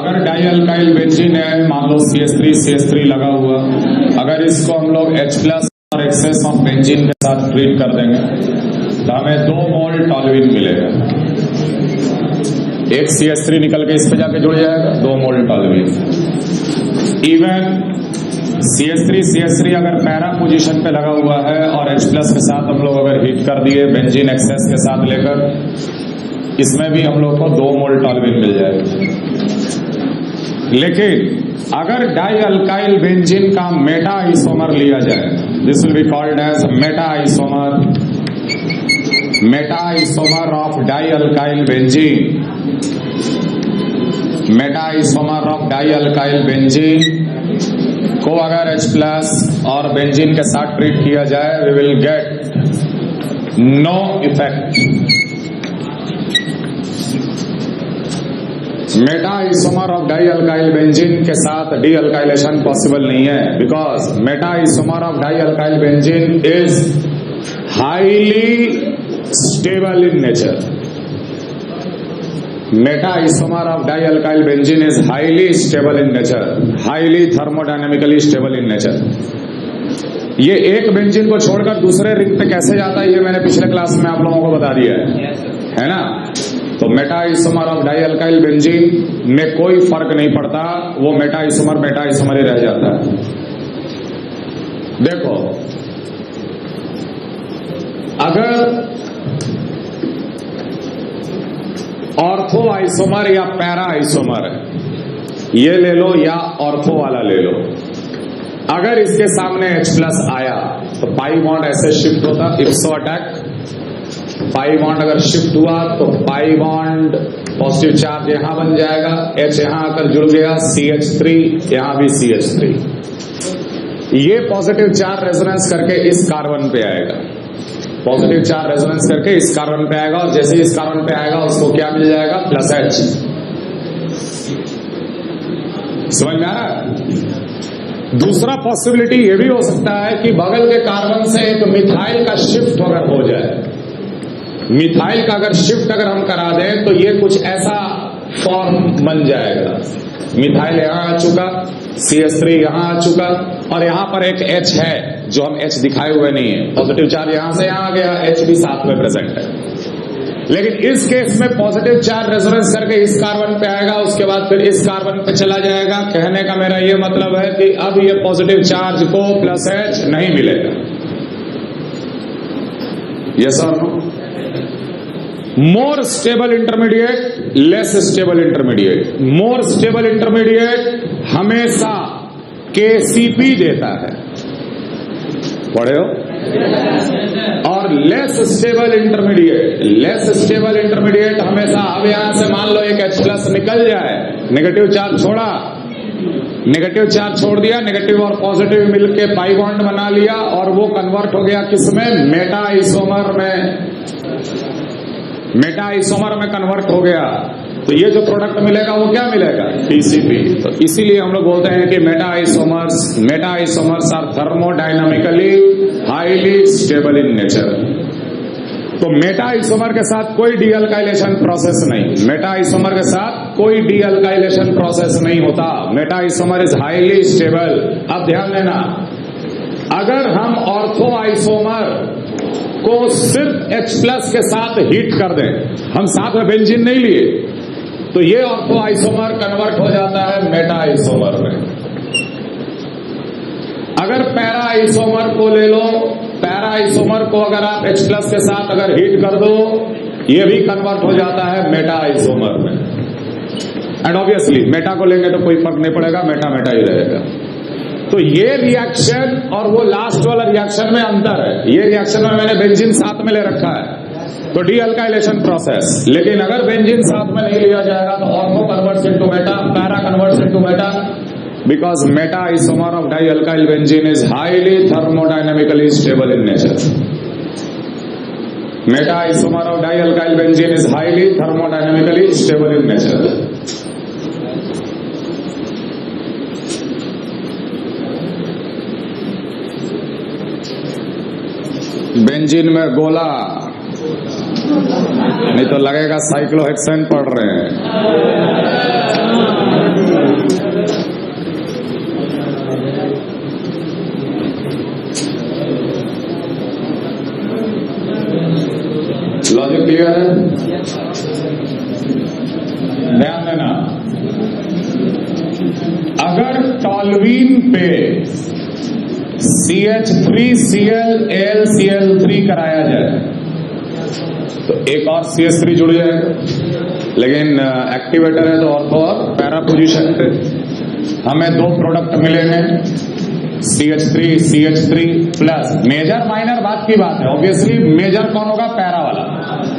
अगर dialkyl benzene है, मान लो CH3 लगा हुआ, अगर इसको हम लोग H+ और एक्सेस ऑफ बेंजीन के साथ ट्रीट कर देंगे तो हमें 2 मोल टॉल्यूइन मिलेगा। एक CH3 निकल के इस पे जाके जुड़ जाएगा, 2 मोल टॉल्यूइन। इवन CH3 अगर पैरा पोजीशन पे लगा हुआ है और H+ के साथ हम लोग अगर हीट कर दिए बेंजीन एक्सेस के साथ लेकर, इसमें भी हम लोग को 2 मोल टॉल्यूइन मिल जाएगा। लेकिन अगर डाई अल्काइल बेंजीन का मेटा आइसोमर लिया जाए, this will be called as meta isomer of dialkyl benzene. Meta isomer of dialkyl benzene को अगर H+ और बेंजीन के साथ ट्रीट किया जाए, we will get no effect. Meta isomer of dialkyl benzene के साथ dealkylation possible नहीं है, because meta isomer of dialkyl benzene is highly stable in nature. Meta isomer of dialkyl benzene is highly stable in nature, highly thermodynamically stable in nature. ये एक benzene को छोड़कर दूसरे ring पे कैसे जाता है, ये मैंने पिछले क्लास में आप लोगों को बता दिया है ना। तो meta isomer of dialkyl benzene में कोई फर्क नहीं पड़ता, वो मेटा आइसोमर ही रह जाता है। देखो, अगर ऑर्थो आइसोमर या पैरा आइसोमर है, ये ले लो या ऑर्थो वाला ले लो, अगर इसके सामने H+ आया तो पाई बॉन्ड ऐसे शिफ्ट होता, इप्सो अटैक। पाई बॉन्ड अगर शिफ्ट हुआ तो पाई बॉन्ड पॉजिटिव चार्ज यहां बन जाएगा, H यहां आकर जुड़ गया, CH3 यहां भी CH3। ये पॉजिटिव चार्ज रेजोनेंस करके इस कार्बन पे आएगा, पॉजिटिव चार्ज रेजोनेंस करके इस कार्बन पे आएगा, और जैसे इस कार्बन पे आएगा उसको क्या मिल जाएगा, +H। समझ में आ रहा है? दूसरा पॉसिबिलिटी ये भी हो सकता है कि बगल के कार्बन से एक मिथाइल का शिफ्ट अगर हो जाए, मिथाइल का अगर शिफ्ट अगर हम करा दें तो ये कुछ ऐसा फॉर्म बन जाएगा। मिथाइल यहां आ चुका, CH3 यहां आ चुका, और यहां पर एक H है जो हम H दिखाए हुए नहीं है, पॉजिटिव चार्ज यहां से यहां आ गया, H भी साथ में प्रेजेंट है। लेकिन इस केस में पॉजिटिव चार्ज रेजोनेंस करके इस कार्बन पे आएगा, उसके बाद फिर इस कार्बन पे चला जाएगा। कहने का मेरा ये मतलब है कि अब ये पॉजिटिव चार्ज को +H नहीं मिलेगा। यस और no? More stable intermediate, less stable intermediate. More stable intermediate हमेशा KCP देता है, पढ़े हो? और लेस स्टेबल इंटरमीडिएट हमेशा, अब यहां से मान लो एक H+ निकल जाए, नेगेटिव चार्ज छोड़ा, नेगेटिव चार्ज छोड़ दिया, नेगेटिव और पॉजिटिव मिलके पाई बॉन्ड बना लिया, और वो कन्वर्ट हो गया किसमें, मेटा आइसोमर में कन्वर्ट हो गया। तो ये जो प्रोडक्ट मिलेगा वो क्या मिलेगा, TCP। तो इसीलिए हम लोग बोलते हैं कि meta isomers are thermodynamically highly stable in nature. तो मेटा आइसोमर के साथ कोई डी अल्काइलेशन प्रोसेस नहीं, मेटा आइसोमर के साथ कोई डी अल्काइलेशन प्रोसेस नहीं होता। Meta isomer is highly stable. अब ध्यान देना, अगर हम ऑर्थो आइसोमर को सिर्फ H+ के साथ हीट कर दें, हम साथ में बेंजीन नहीं लिए, तो ये ऑर्थो आइसोमर कन्वर्ट हो जाता है मेटा आइसोमर में। अगर पैरा आइसोमर को ले लो, पैरा आइसोमर को अगर आप H+ के साथ अगर हीट कर दो, ये भी कन्वर्ट हो जाता है मेटा आइसोमर में। एंड ऑब्वियसली मेटा को लेंगे तो कोई फर्क नहीं पड़ेगा, मेटा ही रहेगा। तो ये रिएक्शन और वो लास्ट वाला रिएक्शन में अंतर है। ये रिएक्शन में मैंने बेंजीन साथ में ले रखा है, तो डी अल्काइलेशन प्रोसेस। लेकिन अगर बेंजीन साथ में नहीं लिया जाएगा तो ortho converts into Meta, para converts into Meta, because meta isomer of dialkyl benzene is highly thermodynamically stable in nature. Meta isomer of dialkyl benzene is highly thermodynamically stable in nature. Benzene में गोला, नहीं तो लगेगा cyclohexane पढ़ रहे हैं। Logic clear है? ध्यान देना, अगर टॉल्वीन पे CH3Cl AlCl3 कराया जाए तो एक और CH3 जुड़ जाएगा, लेकिन एक्टिवेटर है तो और पैरा पोजीशन पे हमें दो प्रोडक्ट मिलेंगे, CH3 प्लस। मेजर माइनर बात की बात है, ऑब्वियसली मेजर कौन होगा? पैरा वाला,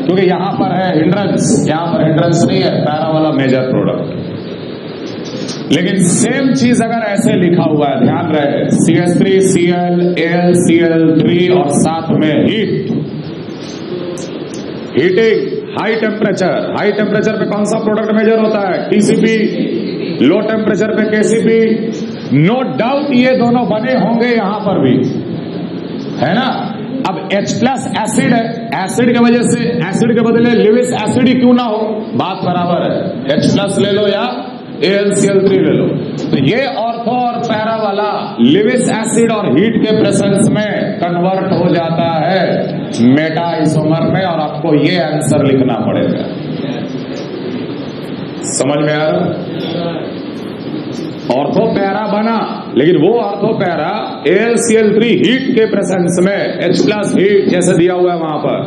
क्योंकि यहां पर है हिंड्रेंस, यहां पर हिंड्रेंस नहीं है, पैरा वाला मेजर प्रोडक्ट। लेकिन सेम चीज अगर ऐसे लिखा हुआ है, ध्यान रहे, CH3Cl AlCl3 और साथ में हीटिंग, हाई टेम्परेचर पे कौन सा प्रोडक्ट मेजर होता है? TCP। लो टेम्परेचर पे KCP। नो डाउट ये दोनों बने होंगे यहां पर भी, है ना। अब H+ एसिड है, एसिड की वजह से एसिड के बदले लिविस एसिड ही क्यों ना हो, बात बराबर है। H+ ले लो या AlCl3 ले लो, तो ये ऑर्थो और पैरा वाला लिविस एसिड और हीट के प्रेजेंस में कन्वर्ट हो जाता है मेटा आइसोमर में, और आपको ये आंसर लिखना पड़ेगा। समझ में आ रहा? ऑर्थो पैरा बना, लेकिन वो ऑर्थो पैरा AlCl3 हीट के प्रेजेंस में H+ हीट जैसे दिया हुआ है वहां पर,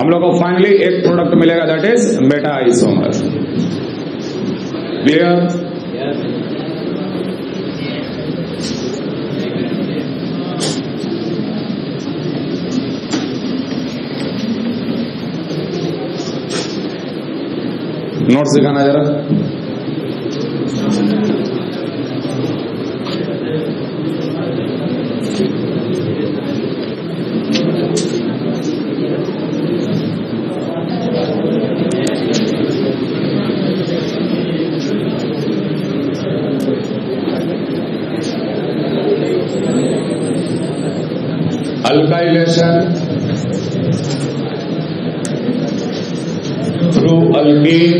हम लोग को फाइनली एक प्रोडक्ट मिलेगा, that is Meta isomer. Clear? Notes दिखाना जरा। Alkylation through alkyne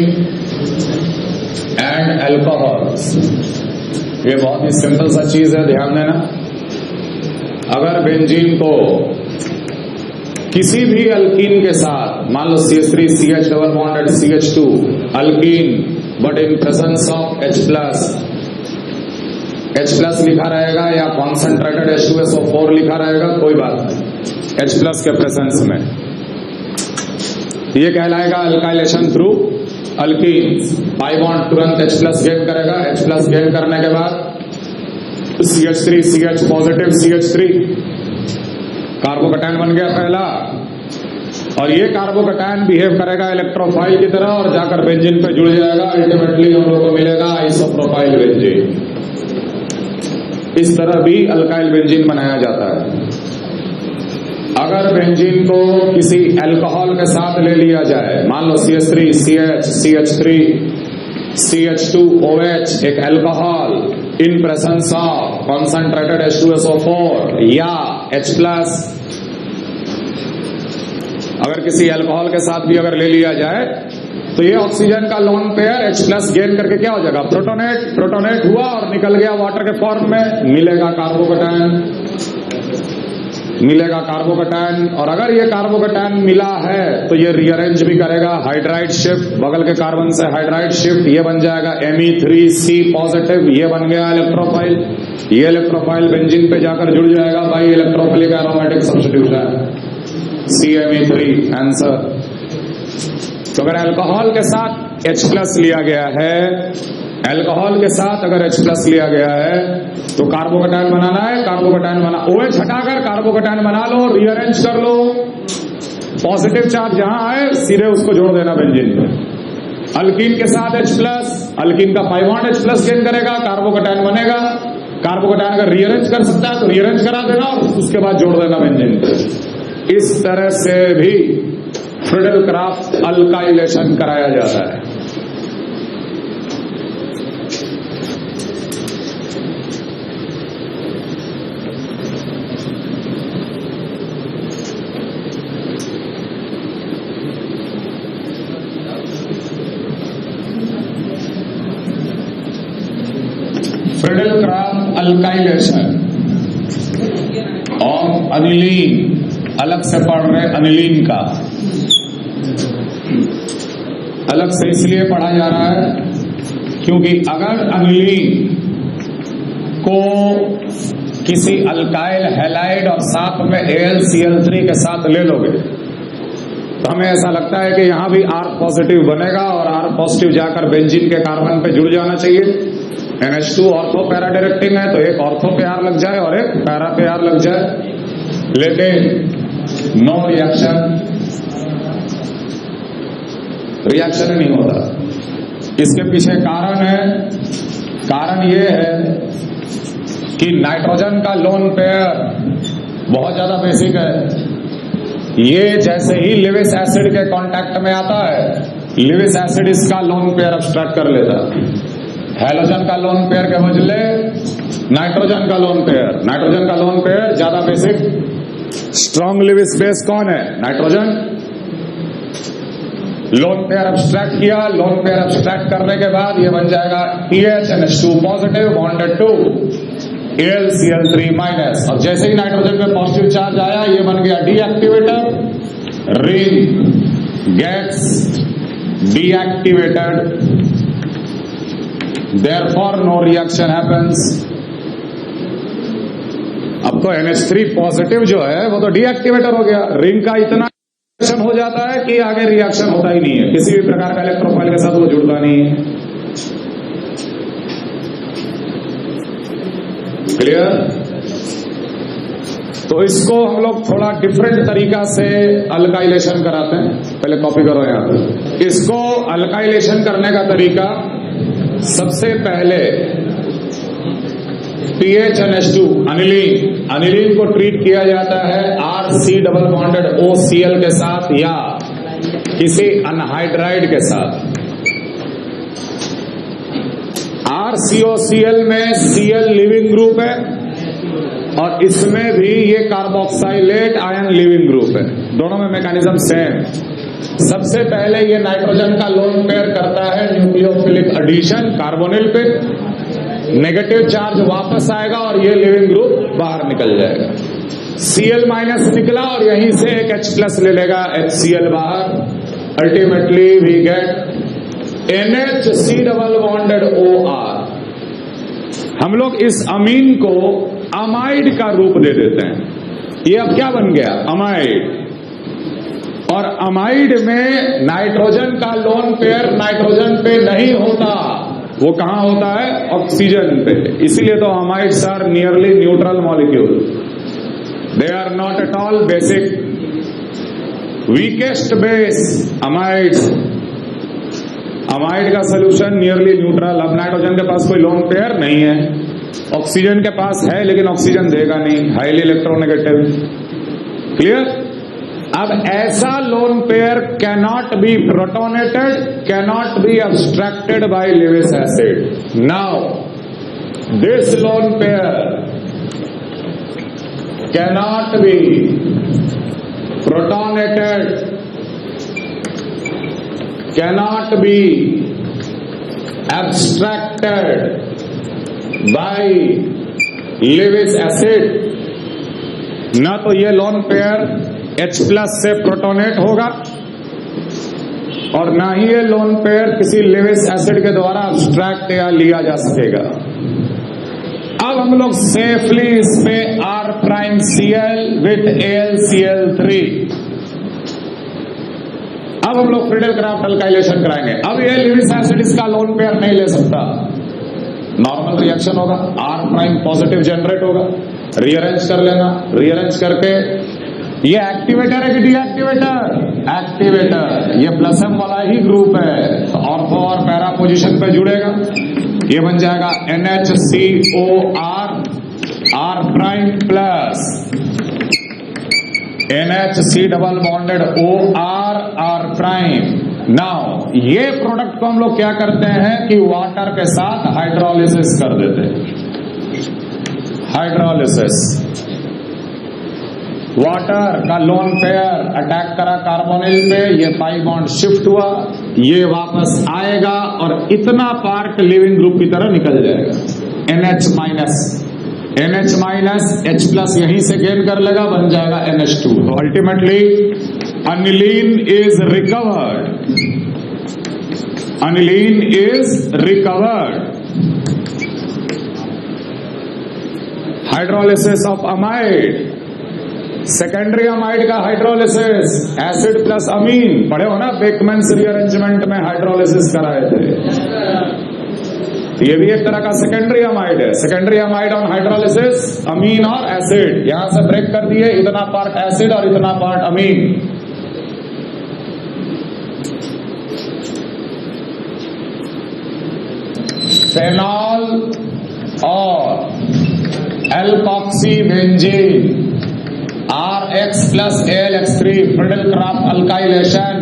and alcohols, ये बहुत ही सिंपल सा चीज है, ध्यान देना। अगर बेंजीन को किसी भी अल्कीन के साथ, मान लो CH3 CH double bond at CH2 alkene, but in presence of H+ लिखा रहेगा या कॉन्सेंट्रेटेड H2SO4 लिखा रहेगा, कोई बात नहीं, H+ के प्रेजेंस में ये कहलाएगा alkylation through alkyne. Pi bond तुरंत H+ गेन करेगा, H+ गेन करने के बाद CH3 CH positive CH3 carbocation बन गया पहला, और ये कार्बोकैटायन बिहेव करेगा इलेक्ट्रोफाइल की तरह और जाकर बेंजीन पे जुड़ जाएगा। अल्टीमेटली हम लोग को मिलेगा आइसोप्रोपाइल बेंजीन। इस तरह भी अल्काइल बेंजीन बनाया जाता है। अगर बेंजीन को किसी अल्कोहल के साथ ले लिया जाए, मान लो CH3 CH CH3 CH2OH एक alcohol in presence of concentrated H2SO4 या H+, अगर किसी अल्कोहल के साथ भी अगर ले लिया जाए तो ये ऑक्सीजन का लोन पेयर H+ गेन करके क्या हो जाएगा? प्रोटोनेट हुआ और निकल गया वाटर के फॉर्म में, मिलेगा कार्बोकैटायन। और अगर ये कार्बोकैटायन मिला है तो ये रीअरेंज भी करेगा, हाइड्राइड शिफ्ट, बगल के कार्बन से हाइड्राइड शिफ्ट, ये बन जाएगा Me3C पॉजिटिव, ये बन गया इलेक्ट्रोफाइल। ये इलेक्ट्रोफाइल बेंजीन पे जाकर जुड़ जाएगा by electrophilic aromatic substitution, CMe3 answer. तो अगर अल्कोहल के साथ H+ लिया गया है, अल्कोहल के साथ अगर H+ लिया गया है तो कार्बोकैटायन बनाना है, कार्बोकैटायन बना, OH हटाकर कार्बोकैटायन बना लो, रीअरेंज कर लो, पॉजिटिव चार्ज जहां आए सीधे उसको जोड़ देना बेंजीन में। अल्कीन के साथ H+, अल्कीन का पाई बॉन्ड H+ गेन करेगा, कार्बोकैटायन बनेगा। कार्बोकैटायन अगर रीअरेंज कर सकता है तो रीअरेंज करा देना और उसके बाद जोड़ देना बेंजीन पे। इस तरह से भी फ्रिडल-क्राफ्ट अल्काइलेशन कराया जाता है। अल्काइलेशन ऑफ अनिलीन, अलग से पढ़ रहे अनिलीन का, अलग से इसलिए पढ़ा जा रहा है क्योंकि अगर अनिलीन को किसी अल्काइल हैलाइड और साथ में AlCl3 के साथ ले लोगे तो हमें ऐसा लगता है कि यहां भी R पॉजिटिव बनेगा और R पॉजिटिव जाकर बेंजीन के कार्बन पे जुड़ जाना चाहिए। NH2 ऑर्थो पैरा डायरेक्टिंग है तो एक ऑर्थो पे R लग जाए और एक पैरा पे R लग जाए, लेकिन नो रिएक्शन नहीं होता। इसके पीछे कारण है, कारण ये है कि नाइट्रोजन का लोन पेयर बहुत ज्यादा बेसिक है। ये जैसे ही लिविस एसिड के कांटेक्ट में आता है, लिविस एसिड इसका लोन पेयर अब्स्ट्रैक्ट कर लेता है। हैलोजन का लोन पेयर के बदले नाइट्रोजन का लोन पेयर, नाइट्रोजन का लोन पेयर ज्यादा बेसिक। स्ट्रॉन्ग लिविस बेस कौन है? नाइट्रोजन। लोन पेयर अब्स्ट्रैक्ट किया, लोन पेयर अब्स्ट्रैक्ट करने के बाद ये बन जाएगा PHNH2 positive bonded to AlCl3 minus. और जैसे ही नाइट्रोजन पे पॉजिटिव चार्ज आया ये बन गया deactivator, ring gets deactivated, therefore no reaction happens. अब तो NH3 पॉजिटिव जो है वो तो डीएक्टिवेटर हो गया, रिंग का इतना रिएक्शन हो जाता है कि आगे रिएक्शन होता ही नहीं है, किसी भी प्रकार का इलेक्ट्रोफाइल के साथ वो जुड़ता नहीं है। क्लियर? तो इसको हम लोग थोड़ा डिफरेंट तरीका से अल्काइलेशन कराते हैं। पहले कॉपी करो यहां पर। इसको अल्काइलेशन करने का तरीका, सबसे पहले PHNH2 अनिलीन, अनिलीन को ट्रीट किया जाता है RC डबल बॉन्डेड OCl के साथ या किसी अनहाइड्राइड के साथ। RCOCl में Cl लिविंग ग्रुप है और इसमें भी ये कार्बोक्साइलेट आयन लिविंग ग्रुप है, दोनों में मैकेनिज्म सेम। सबसे पहले ये नाइट्रोजन का लोन पेयर करता है न्यूक्लियोफिलिक एडिशन कार्बोनिल पे, नेगेटिव चार्ज वापस आएगा और ये लिविंग ग्रुप बाहर निकल जाएगा। Cl माइनस निकला और यहीं से एक H प्लस ले लेगा, HCl बाहर। Ultimately we get NHC double bonded OR। हम लोग इस अमीन को अमाइड का रूप दे देते हैं। ये अब क्या बन गया? अमाइड। और अमाइड में नाइट्रोजन का लोन पेयर नाइट्रोजन पे नहीं होता, वो कहां होता है? ऑक्सीजन पे। इसीलिए तो amides are nearly neutral molecule, they are not at all basic. Weakest base amides, amide का सोल्यूशन नियरली न्यूट्रल। अब नाइट्रोजन के पास कोई लोन पेयर नहीं है, ऑक्सीजन के पास है लेकिन ऑक्सीजन देगा नहीं, हाईली इलेक्ट्रोनेगेटिव। क्लियर? अब ऐसा lone pair cannot be protonated, cannot be abstracted by Lewis acid. Now this lone pair cannot be protonated, cannot be abstracted by Lewis acid। ना तो ये लोन पेयर H प्लस से protonate होगा और ना ही ये लोन पेयर किसी लिविस एसिड के द्वारा अब्स्ट्रैक्ट या लिया जा सकेगा। अब हम लोग सेफली इस पे R'(Cl) विथ AlCl3, अब हम लोग फ्रीडल क्राफ्ट अल्काइलेशन कराएंगे। अब ये लिविस एसिड इसका लोन पेयर नहीं ले सकता, नॉर्मल रिएक्शन होगा, R' पॉजिटिव जनरेट होगा। रीअरेंज कर लेना, रीअरेंज करके ये एक्टिवेटर है कि डीएक्टिवेटर? एक्टिवेटर। ये प्लस M वाला ही ग्रुप है तो ऑर्थो और पैरा पोजीशन पे जुड़ेगा, ये बन जाएगा NHCOR R' plus NHC double bonded OR R'। Now ये प्रोडक्ट को हम लोग क्या करते हैं कि वाटर के साथ हाइड्रोलिसिस कर देते हैं। हाइड्रोलिसिस, वाटर का लोन पेयर अटैक करा कार्बोनिल पे, ये पाई बॉन्ड शिफ्ट हुआ, ये वापस आएगा और इतना पार्ट लिविंग ग्रुप की तरह निकल जाएगा। NH minus NH minus H plus यहीं से गेन कर लेगा, बन जाएगा NH2। तो ultimately aniline is recovered, aniline is recovered. Hydrolysis of amide, secondary amide का हाइड्रोलिसिस, एसिड प्लस अमीन, पढ़े हो ना बेकमैन्स रीअरेंजमेंट में हाइड्रोलिसिस कराए थे। ये भी एक तरह का सेकेंडरी अमाइड है। सेकेंडरी अमाइड ऑन हाइड्रोलिसिस अमीन और एसिड, यहां से ब्रेक कर दिए, इतना पार्ट एसिड और इतना पार्ट अमीन। फेनॉल और alkoxy benzene, RX plus AlX3, Friedel-craft alkylation,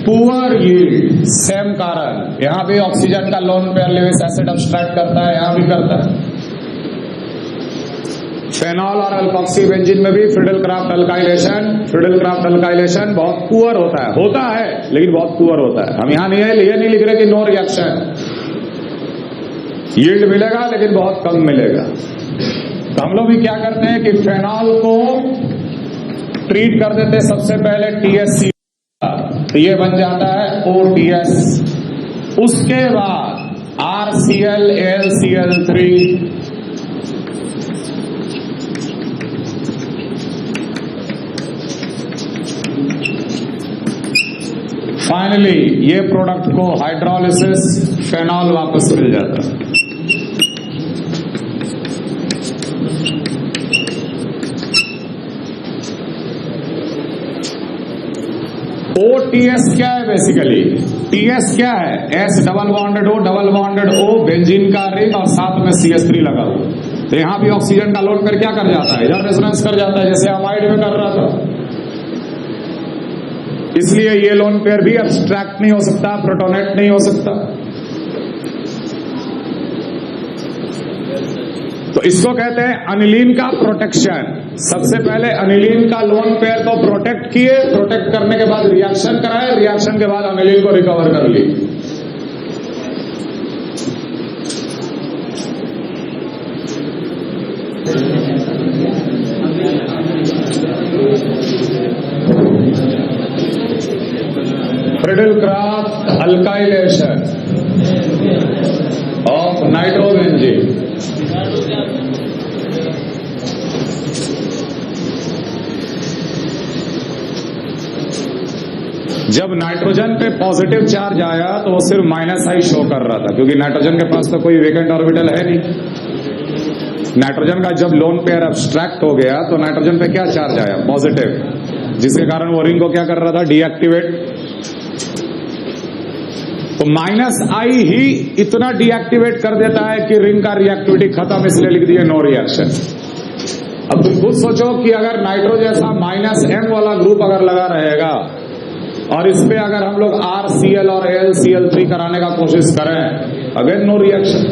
poor yield, same कारण। यहां भी ऑक्सीजन का lone pair Lewis acid abstract करता है, यहां भी करता है। फेनॉल और अल्कोक्सी बेंजीन में भी फ्रिडल-क्राफ्ट अल्काइलेशन, फ्रिडल-क्राफ्ट अल्काइलेशन बहुत पुअर होता है लेकिन बहुत पुअर होता है। हम यहां ये नहीं लिख रहे कि नो रिएक्शन, यील्ड मिलेगा लेकिन बहुत कम मिलेगा। तो हम लोग भी क्या करते हैं कि फेनॉल को ट्रीट कर देते हैं सबसे पहले TSC, तो ये बन जाता है OTS। उसके बाद RCl AlCl3, फाइनली ये प्रोडक्ट को हाइड्रोलिसिस फेनॉल वापस मिल जाता है। OTS क्या है बेसिकली? TS क्या है? S double bonded O benzene का रिंग और साथ में CH3 लगा हुआ। तो यहां भी ऑक्सीजन का लोड कर क्या कर जाता है, इधर रेजोनेंस कर जाता है जैसे अमाइड में कर रहा था। इसलिए ये लोन पेयर भी अब्स्ट्रैक्ट नहीं हो सकता, प्रोटोनेट नहीं हो सकता। तो इसको कहते हैं अनिलीन का प्रोटेक्शन। सबसे पहले अनिलीन का लोन पेयर को प्रोटेक्ट किए, प्रोटेक्ट करने के बाद रिएक्शन कराए, रिएक्शन के बाद अनिलीन को रिकवर कर ली। Friedel Craft alkylation of nitrobenzene. जब नाइट्रोजन पे पॉजिटिव चार्ज आया तो वो सिर्फ -I शो कर रहा था, क्योंकि नाइट्रोजन के पास तो कोई वेकेंट ऑर्बिटल है नहीं। नाइट्रोजन का जब लोन पेयर अब्स्ट्रैक्ट हो गया तो नाइट्रोजन पे क्या चार्ज आया? पॉजिटिव, जिसके कारण वो रिंग को क्या कर रहा था? डीएक्टिवेट। तो -I ही इतना डीएक्टिवेट कर देता है कि रिंग का रिएक्टिविटी खत्म, इसलिए लिख दिए नो रिएक्शन। अब तुम खुद सोचो कि अगर नाइट्रो जैसा -M वाला ग्रुप अगर लगा रहेगा और इस पे अगर हम लोग RCl और AlCl3 कराने का कोशिश करें, अगेन नो रिएक्शन।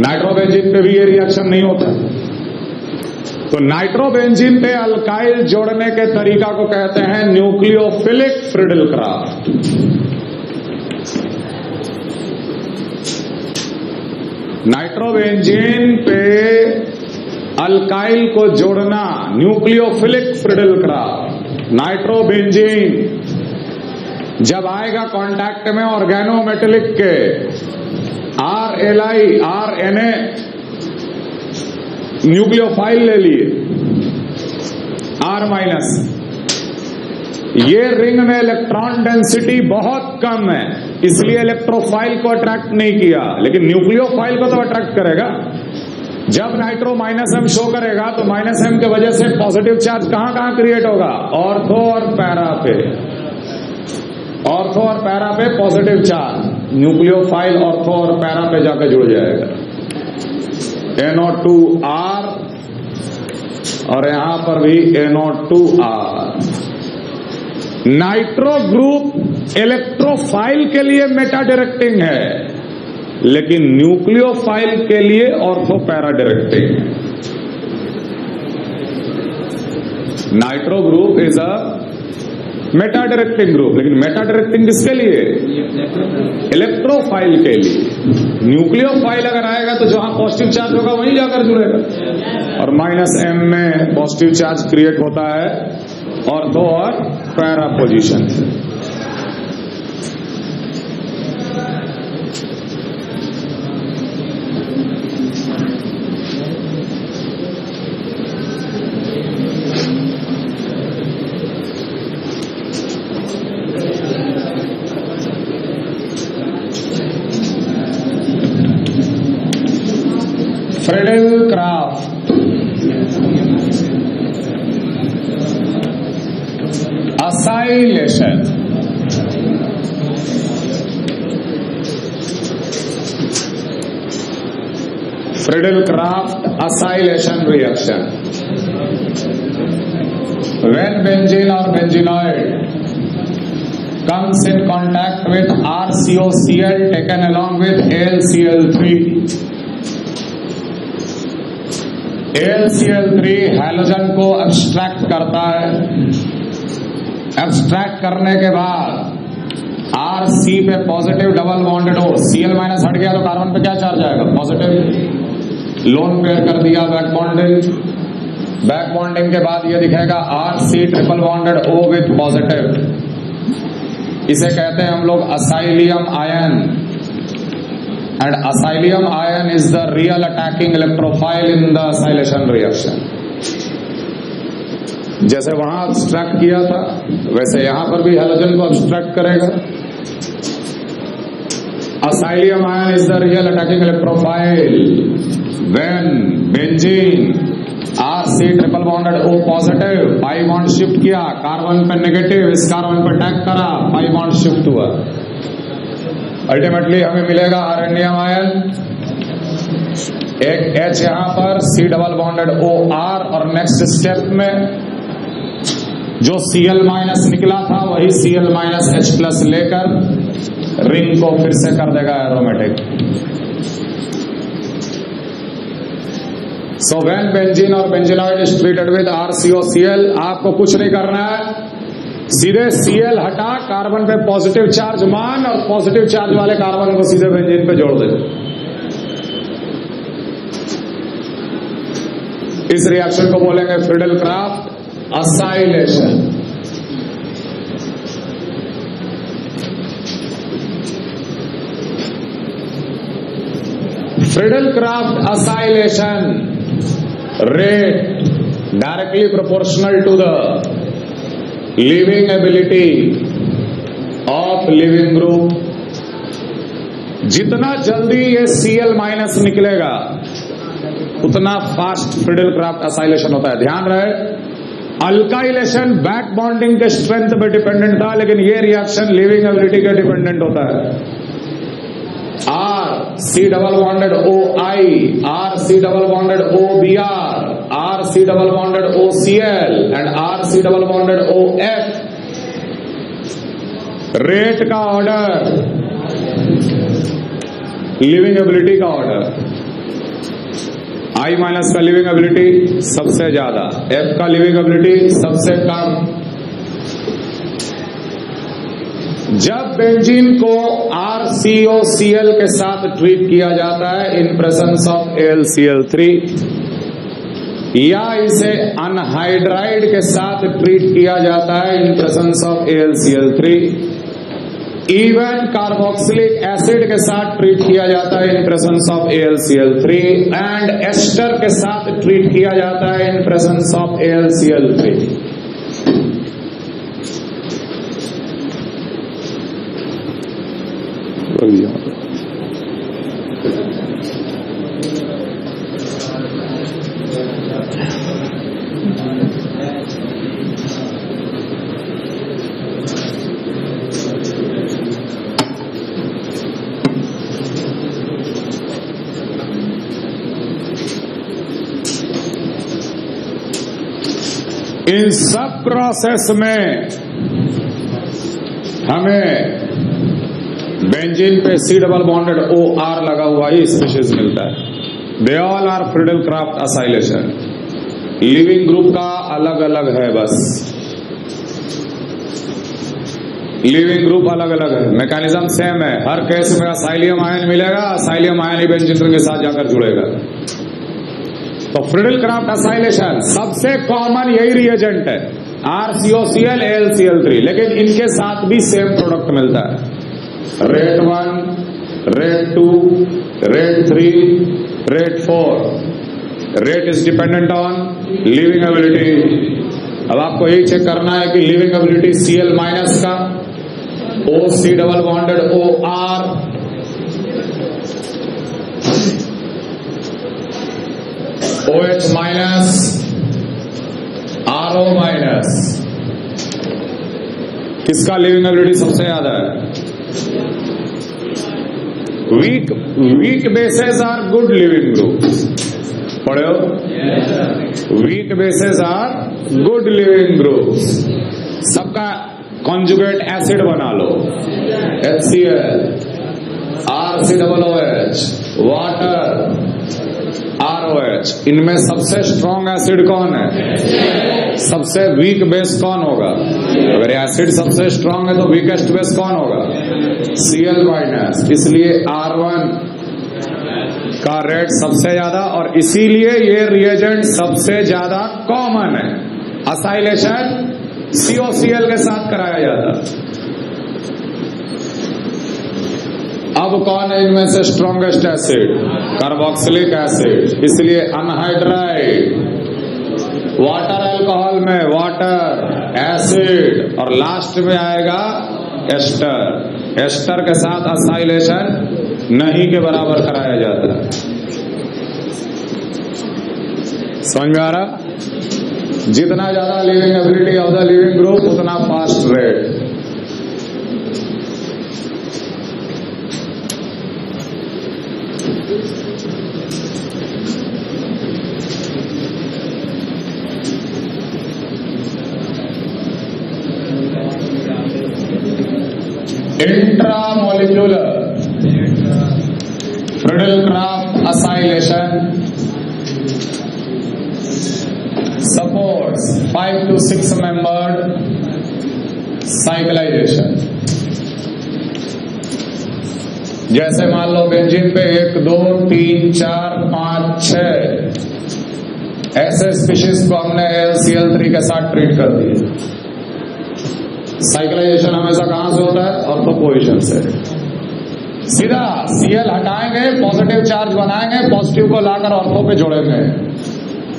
नाइट्रोबेंजीन पे भी ये रिएक्शन नहीं होता। तो नाइट्रोबेंजीन पे अल्काइल जोड़ने के तरीका को कहते हैं न्यूक्लियोफिलिक फ्रिडल-क्राफ्ट। नाइट्रोबेंजीन पे अल्काइल को जोड़ना न्यूक्लियोफिलिक फ्रिडल-क्राफ्ट। नाइट्रोबेंजीन जब आएगा कांटेक्ट में ऑर्गेनोमेटेलिक के RLi RNA न्यूक्लियोफाइल ले लिए R-, ये रिंग में इलेक्ट्रॉन डेंसिटी बहुत कम है, इसलिए इलेक्ट्रोफाइल को अट्रैक्ट नहीं किया, लेकिन न्यूक्लियोफाइल को तो अट्रैक्ट करेगा। जब नाइट्रो -M शो करेगा तो -M के वजह से पॉजिटिव चार्ज कहां कहां क्रिएट होगा? ऑर्थो और पैरा पे। ऑर्थो और पैरा पे पॉजिटिव चार्ज, न्यूक्लियोफाइल ऑर्थो और पैरा पे जाकर जुड़ जाएगा। NO2R और यहां पर भी NO2R। नाइट्रो ग्रुप इलेक्ट्रोफाइल के लिए मेटा डायरेक्टिंग है, लेकिन न्यूक्लियोफाइल के लिए ऑर्थो पैरा डायरेक्टिंग है। Nitro group is a Meta directing group. लेकिन मेटा डायरेक्टिंग किसके लिए? इलेक्ट्रोफाइल के लिए। न्यूक्लियोफाइल अगर आएगा तो जहां पॉजिटिव चार्ज होगा वहीं जाकर जुड़ेगा। और -m में पॉजिटिव चार्ज क्रिएट होता है ऑर्थो और para position. Friedel-Crafts acylation. Friedel-Crafts acylation reaction. When benzene or benzenoid comes in contact with RCOCl taken along with AlCl3, AlCl3 halogen को एब्स्ट्रैक्ट करता है। एब्स्ट्रैक्ट करने के बाद Rc पे पॉजिटिव डबल बॉन्डेड हो, Cl माइनस हट गया तो कार्बन पे क्या चार्ज आएगा? पॉजिटिव। लोन पेयर कर दिया बैक बॉन्डिंग। बैक बॉन्डिंग के बाद ये दिखेगा Rc triple bonded O with positive. इसे कहते हैं हम लोग असाइलियम ion. And acylium ion is the real attacking electrophile in the acylation reaction. जैसे वहां abstract किया था वैसे यहां पर भी हैलोजन को abstract करेगा। Acylium ion is the real attacking electrophile when benzene Rc triple bonded O positive, pi bond shift किया, कार्बन पे नेगेटिव, इस कार्बन पे अटैक करा, पाई बॉन्ड शिफ्ट हुआ। अल्टीमेटली हमें मिलेगा आरएनडियम आयन, एक H यहां पर, C डबल बॉन्डेड OR, और नेक्स्ट स्टेप में जो Cl माइनस निकला था वही Cl माइनस H प्लस लेकर रिंग को फिर से कर देगा एरोमेटिक। सो व्हेन बेंजीन और benzenoid is treated with RCOCl, आपको कुछ नहीं करना है, सीधे Cl हटा, कार्बन पे पॉजिटिव चार्ज मान और पॉजिटिव चार्ज वाले कार्बन को सीधे बेंजीन पे जोड़ दे। इस रिएक्शन को बोलेंगे Friedel-Crafts acylation. Friedel-Crafts acylation rate directly proportional to the living ability of living group। जितना जल्दी ये Cl माइनस निकलेगा उतना फास्ट फ्रीडल-क्राफ्ट असाइलेशन होता है। ध्यान रहे, अल्काइलेशन बैक बॉन्डिंग के स्ट्रेंथ पे डिपेंडेंट था, लेकिन ये रिएक्शन लिविंग एबिलिटी के डिपेंडेंट होता है। R C double bonded OI, R C double bonded OBr, R C double bonded OCl and R C double bonded OF। Rate का order living ability का order. I minus का living ability सबसे ज्यादा, F का living ability सबसे कम। जब benzene को RCOCl के साथ ट्रीट किया जाता है इन प्रेजेंस ऑफ AlCl3, या इसे अनहाइड्राइड के साथ ट्रीट किया जाता है in presence of AlCl3, even carboxylic acid के साथ ट्रीट किया जाता है in presence of AlCl3, and ester के साथ ट्रीट किया जाता है इन प्रेजेंस ऑफ AlCl3। इन सब प्रोसेस में हमें बेंजीन पे C डबल बॉन्डेड OR लगा हुआ ही स्पीशीज मिलता है। They all are Friedel Craft acylation. Leaving group का अलग अलग है बस। लिविंग ग्रुप अलग अलग है, मैकेनिज्म सेम है। हर केस में असाइलियम आयन मिलेगा, असाइलियम आयन ही बेंजीन के साथ जाकर जुड़ेगा। तो फ्रिडल क्राफ्ट असाइलेशन सबसे कॉमन यही रिएजेंट है, RCOCl AlCl3, लेकिन इनके साथ भी सेम प्रोडक्ट मिलता है। Rate 1, rate 2, rate 3, rate 4। Rate is dependent on leaving ability. अब आपको यही चेक करना है कि लिविंग एबिलिटी Cl माइनस का OC double bonded OR, OH minus, RO minus, किसका लिविंग एबिलिटी सबसे ज्यादा है? Weak bases are good leaving groups. पढ़े हो? Weak bases are good leaving groups. सबका कॉन्जुगेट एसिड बना लो, HCl, RCOOH, वाटर, ROH। इनमें सबसे स्ट्रॉन्ग एसिड कौन है? सबसे वीक बेस कौन होगा? अगर एसिड सबसे स्ट्रॉन्ग है तो वीकेस्ट बेस कौन होगा? Cl minus. इसलिए R1 का रेट सबसे ज्यादा, और इसीलिए ये रिएजेंट सबसे ज्यादा कॉमन है। असाइलेशन COCl के साथ कराया जाता। अब कौन है इनमें से स्ट्रॉन्गेस्ट एसिड? Carboxylic acid. इसलिए अनहाइड्राइड, वाटर अल्कोहल में वाटर, एसिड, और लास्ट में आएगा एस्टर। एस्टर के साथ असाइलेशन नहीं के बराबर कराया जाता है। समझ में आ रहा? जितना ज्यादा leaving ability of the leaving group उतना fast rate. Intramolecular Friedel Craft acylation supports 5 to 6 membered cyclization। जैसे मान लो बेंजीन पे 1, 2, 3, 4, 5, 6 ऐसे स्पीशीज को हमने AlCl3 के साथ ट्रीट कर दिए। साइक्लाइजेशन हमेशा कहां से होता है? ऑर्थोपोजिशन से। सीधा Cl हटाएंगे, पॉजिटिव चार्ज बनाएंगे, पॉजिटिव को लाकर ऑर्थो पे जोड़ेंगे।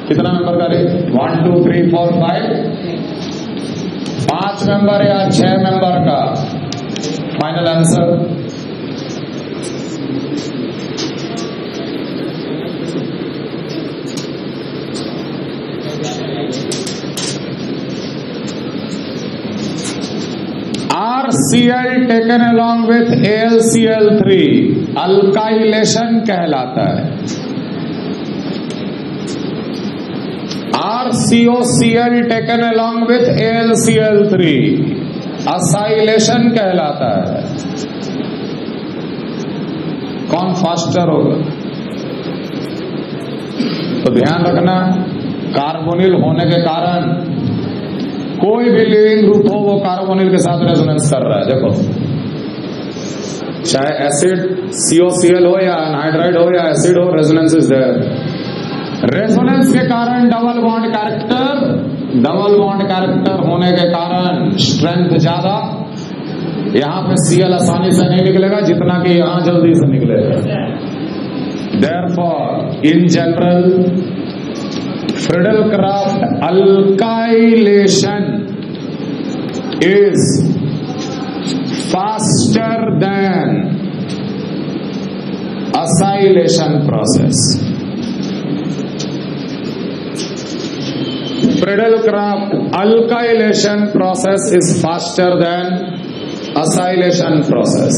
कितना मेंबर का रे? 1, 2, 3, 4, 5 5 मेंबर या 6 मेंबर का final answer. RCl taken along with AlCl3 alkylation कहलाता है। RCOCl taken along with AlCl3 acylation कहलाता है। कौन फास्टर होगा? तो ध्यान रखना, कार्बोनिल होने के कारण कोई भी लिविंग ग्रुप हो वो कार्बोनिल के साथ रेजोनेंस कर रहा है। देखो, चाहे एसिड COCl हो या अनहाइड्राइड हो या एसिड हो, रेजोनेंस इज देयर। रेजोनेंस के कारण डबल बॉन्ड कैरेक्टर होने के कारण स्ट्रेंथ ज्यादा। यहां पे Cl आसानी से नहीं निकलेगा जितना कि यहां जल्दी से निकलेगा। Therefore, in general, Friedel-Crafts alkylation is faster than acylation process. Friedel-Crafts alkylation process is faster than acylation process.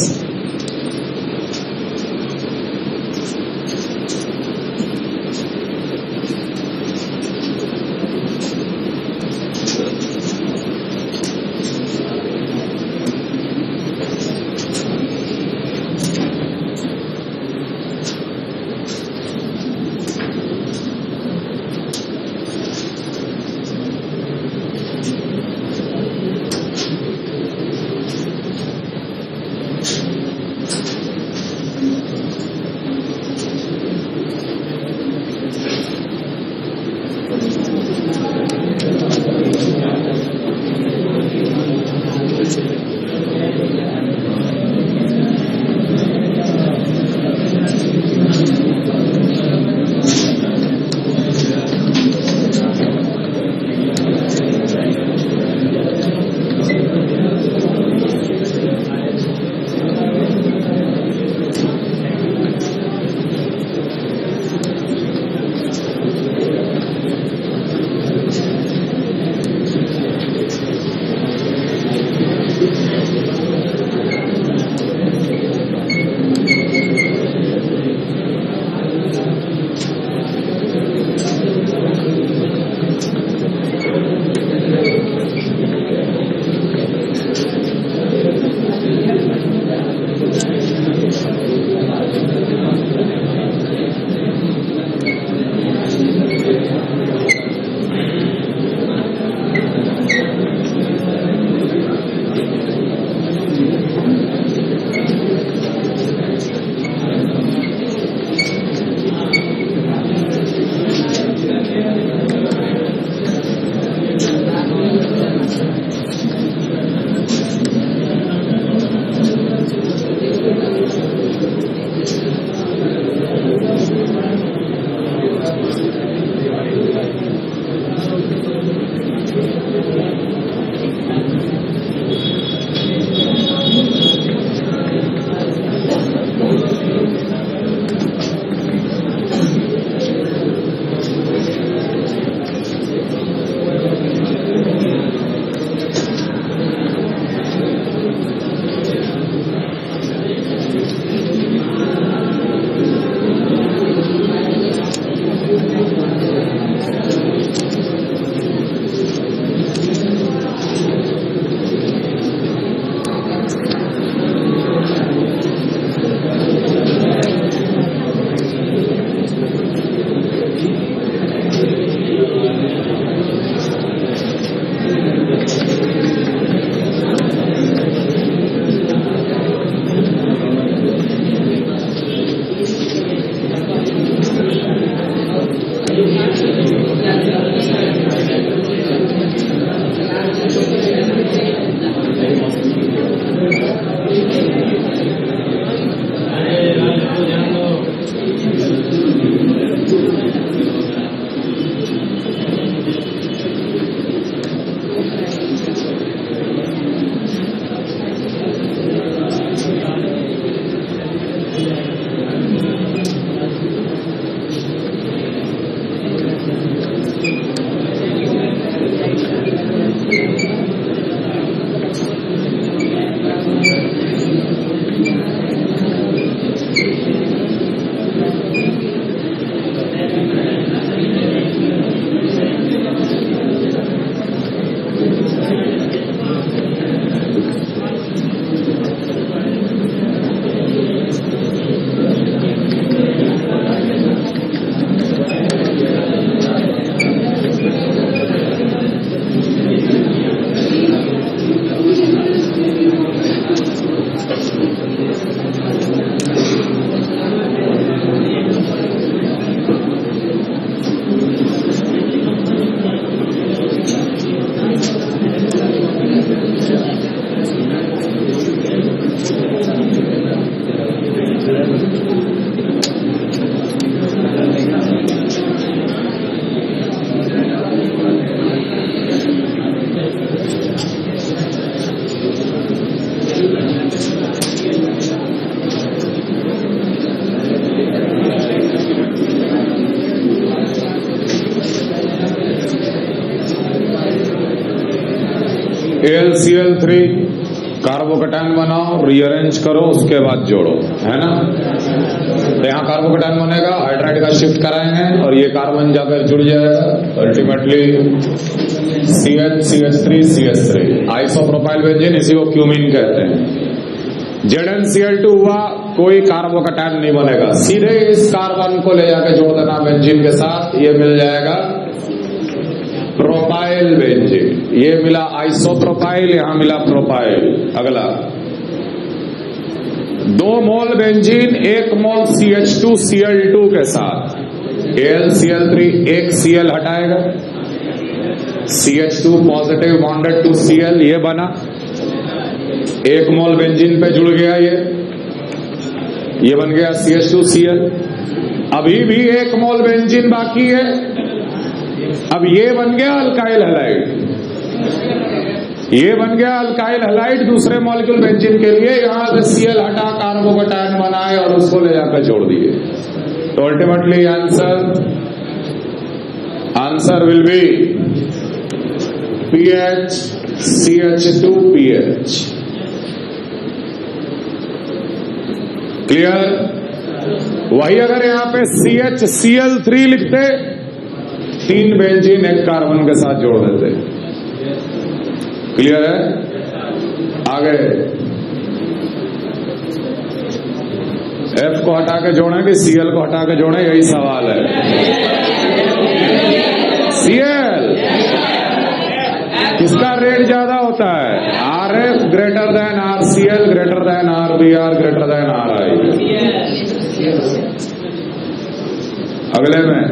AlCl3 carbocation बनाओ, रीअरेंज करो, उसके बाद जोड़ो, है ना। तो यहाँ कार्बोकैटायन बनेगा, हाइड्राइड का शिफ्ट कराएंगे और ये कार्बन जाकर जुड़ जाएगा, अल्टीमेटली CH3CH3 आइसोप्रोपाइल बेंजीन, इसी को क्यूमीन कहते हैं। ZnCl2 हुआ, कोई कार्बोकैटायन नहीं बनेगा, सीधे इस कार्बन को ले जाके जोड़ देना बेंजीन के साथ, ये मिल जाएगा प्रोपाइल बेंजीन। ये मिला आइसोप्रोपाइल, यहां मिला प्रोपाइल। अगला 2 मोल बेंजीन 1 मोल CH2Cl2 के साथ, AlCl3 एक Cl हटाएगा, CH2 positive bonded to Cl, ये बना, 1 मोल बेंजीन पे जुड़ गया, ये बन गया CH2Cl। अभी भी 1 मोल बेंजीन बाकी है, अब ये बन गया अल्काइल हैलाइड, ये बन गया अल्काइल हैलाइड दूसरे मॉलिक्यूल बेंजीन के लिए। यहां से Cl हटा, कार्बोकैटायन बनाए और उसको ले जाकर जोड़ दिए। तो ultimately answer will be PH CH2PH। Clear? वही अगर यहां पे CHCl3 लिखते, 3 बेंजीन 1 कार्बन के साथ जोड़ देते। क्लियर है? आगे F को हटा के जोड़े कि Cl को हटा के जोड़े, यही सवाल है। Cl किसका रेट ज्यादा होता है? Rf greater than RCl greater than RBr greater than Ri। अगले में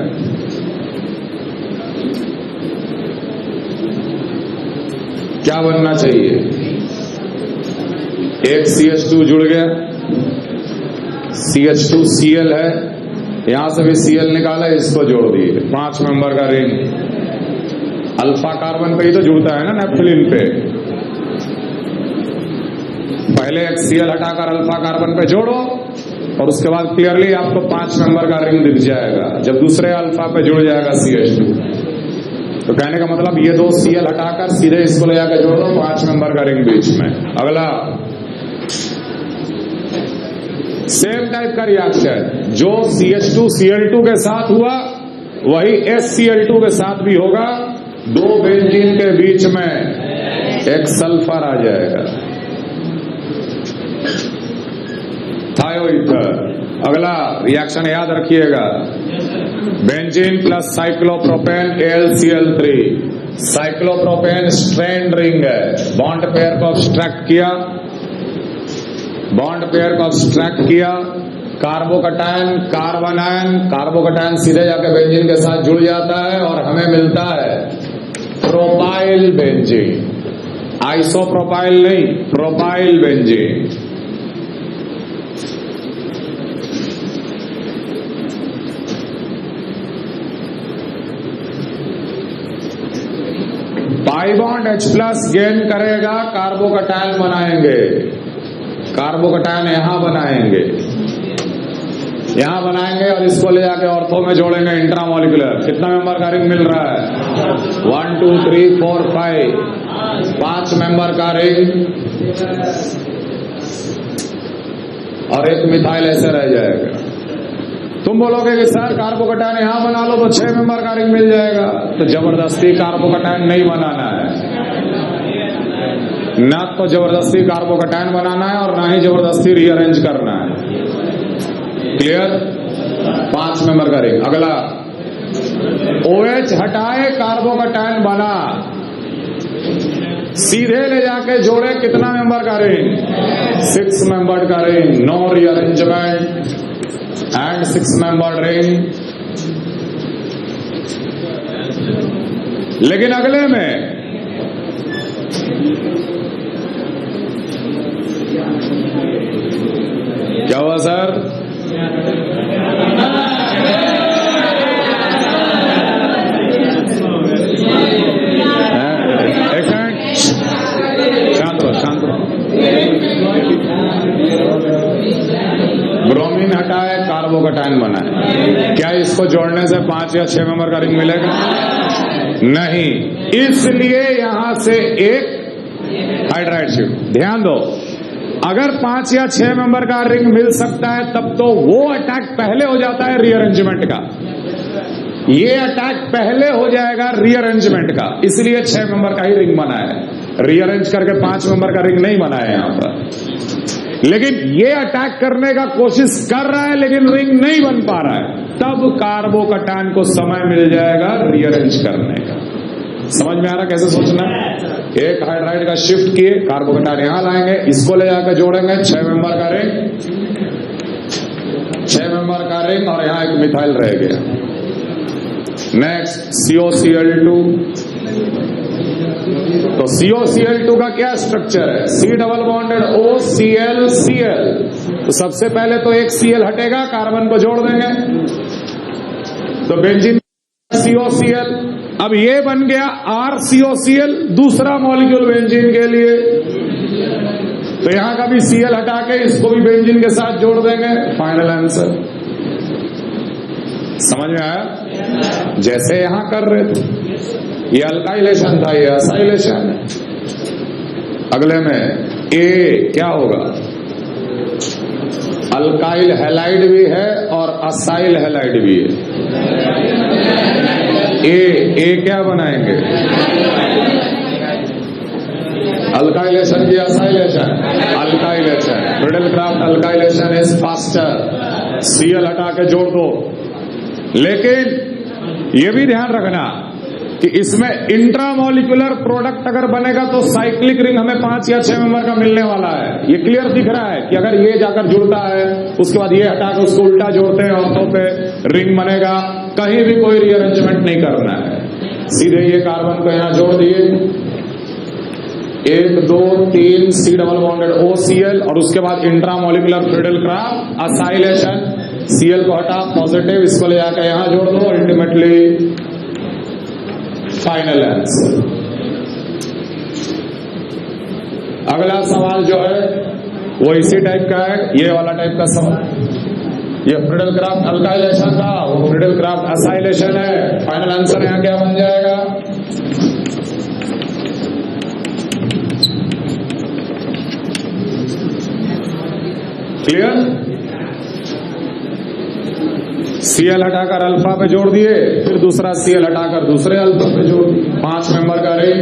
क्या बनना चाहिए? एक CH2 जुड़ गया, CH2Cl है, यहां से भी Cl निकाला, इसको जोड़ दिए, 5 मेंबर का रिंग। अल्फा कार्बन पे ही तो जुड़ता है ना नेप्थलीन पे। पहले एक Cl हटाकर अल्फा कार्बन पे जोड़ो और उसके बाद क्लियरली आपको 5 मेंबर का रिंग दिख जाएगा जब दूसरे अल्फा पे जुड़ जाएगा CH2। तो कहने का मतलब ये 2 Cl हटाकर सीधे इसको ले जाकर जोड़ दो, 5 मेंबर का रिंग बीच में। अगला सेम टाइप का रिएक्शन जो CH2Cl2 के साथ हुआ वही SCl2 के साथ भी होगा। 2 बेंजीन के बीच में एक सल्फर आ जाएगा, थायोईथर। अगला रिएक्शन याद रखिएगा, benzene plus cyclopropane AlCl3। Cyclopropane strained ring है, बॉन्ड पेयर को ऑब्स्ट्रैक्ट किया, बॉन्ड पेयर को ऑब्स्ट्रैक्ट किया, कार्बोकैटायन कार्बोकैटायन सीधे जाके बेंजीन के साथ जुड़ जाता है और हमें मिलता है प्रोपाइल बेंजीन। आइसोप्रोपाइल नहीं, propyl benzene. Pi bond H+ gain करेगा, कार्बोकैटायन बनाएंगे, कार्बोकैटायन यहां बनाएंगे और इसको ले जाके ऑर्थो में जोड़ेंगे इंट्रामोलिकुलर। कितना मेंबर का रिंग मिल रहा है? 1 2 3 4 5 मेंबर का रिंग और एक मिथाइल ऐसे रह जाएगा। तुम बोलोगे कि सर कार्बोकैटायन यहां बना लो तो 6 मेंबर का रिंग मिल जाएगा। तो जबरदस्ती कार्बोकैटायन नहीं बनाना है, ना तो जबरदस्ती कार्बोकैटायन बनाना है और ना ही जबरदस्ती रीअरेंज करना है। क्लियर? 5 मेंबर का रिंग। अगला OH हटाए, कार्बोकैटायन बना, सीधे ले जाके जोड़े, कितना मेंबर का रिंग? 6 मेंबर का ring. No rearrangement and 6 member ring. लेकिन अगले में क्या हुआ सर? शांत रहो। ब्रोमीन हटाए, कार्बोकैटायन बनाए, क्या इसको जोड़ने से 5 या 6 मेंबर का रिंग मिलेगा? नहीं। इसलिए यहां से एक हाइड्राइड शिफ्ट। ध्यान दो, अगर 5 या 6 मेंबर का रिंग मिल सकता है तब तो वो अटैक पहले हो जाता है रीअरेंजमेंट का, ये अटैक पहले हो जाएगा रीअरेंजमेंट का, इसलिए 6 मेंबर का ही रिंग बना है, रीअरेंज करके 5 मेंबर का रिंग नहीं बना है यहां पर। लेकिन ये अटैक करने का कोशिश कर रहा है लेकिन रिंग नहीं बन पा रहा है, तब कार्बोकैटायन को समय मिल जाएगा रीअरेंज करने का। समझ में आ रहा कैसे सोचना है? एक हाइड्राइड का शिफ्ट किए, कार्बोकैटायन यहां लाएंगे, इसको ले जाकर जोड़ेंगे, 6 मेंबर का रिंग, 6 मेंबर का रिंग, और यहां एक मिथाइल रह गया। Next COCl2। तो COCl2 का क्या स्ट्रक्चर है? C double bonded OCl Cl। तो सबसे पहले तो एक Cl हटेगा, कार्बन को जोड़ देंगे, तो बेंजीन COCl। अब ये बन गया RCOCl, दूसरा मॉलिक्यूल बेंजीन के लिए। तो यहां का भी Cl हटा के इसको भी बेंजीन के साथ जोड़ देंगे, फाइनल आंसर। समझ में आया? जैसे यहां कर रहे थे, ये अल्काइलेशन था, ये असाइलेशन है। अगले में A क्या होगा? अल्काइल हैलाइड भी है और असाइल हैलाइड भी है। ए क्या बनाएंगे? अल्काइलेशन की acylation, alkylation. Friedel Craft alkylation is faster, Cl हटा के जोड़ दो। लेकिन ये भी ध्यान रखना कि इसमें इंट्रामोलिकुलर प्रोडक्ट अगर बनेगा तो साइक्लिक रिंग हमें 5 या 6 मेंबर का मिलने वाला है। ये क्लियर दिख रहा है कि अगर ये जाकर जुड़ता है, उसके बाद ये हटाकर उसको उल्टा जोड़ते हैं ऑर्थो पे, रिंग बनेगा। कहीं भी कोई रीअरेंजमेंट नहीं करना है, सीधे ये कार्बन को यहां जोड़ दिए, 1 2 3 C डबल बॉन्डेड OCl, और उसके बाद इंट्रामोलिकुलर फ्रीडेलक्राफ्ट असाइलेशन, Cl को हटा, पॉजिटिव, इसको ले जाकर यहां जोड़ दो, अल्टीमेटली फाइनल आंसर। अगला सवाल जो है वो इसी टाइप का है, ये वाला टाइप का सवाल। ये फ्रीडेलक्राफ्ट अल्काइलेशन था, वो फ्रीडेलक्राफ्ट असाइलेशन है। फाइनल आंसर यहां क्या बन जाएगा? क्लियर? Cl हटाकर अल्फा पे जोड़ दिए, फिर दूसरा Cl हटाकर दूसरे अल्फा पे जोड़ दिए, 5 मेंबर का रिंग।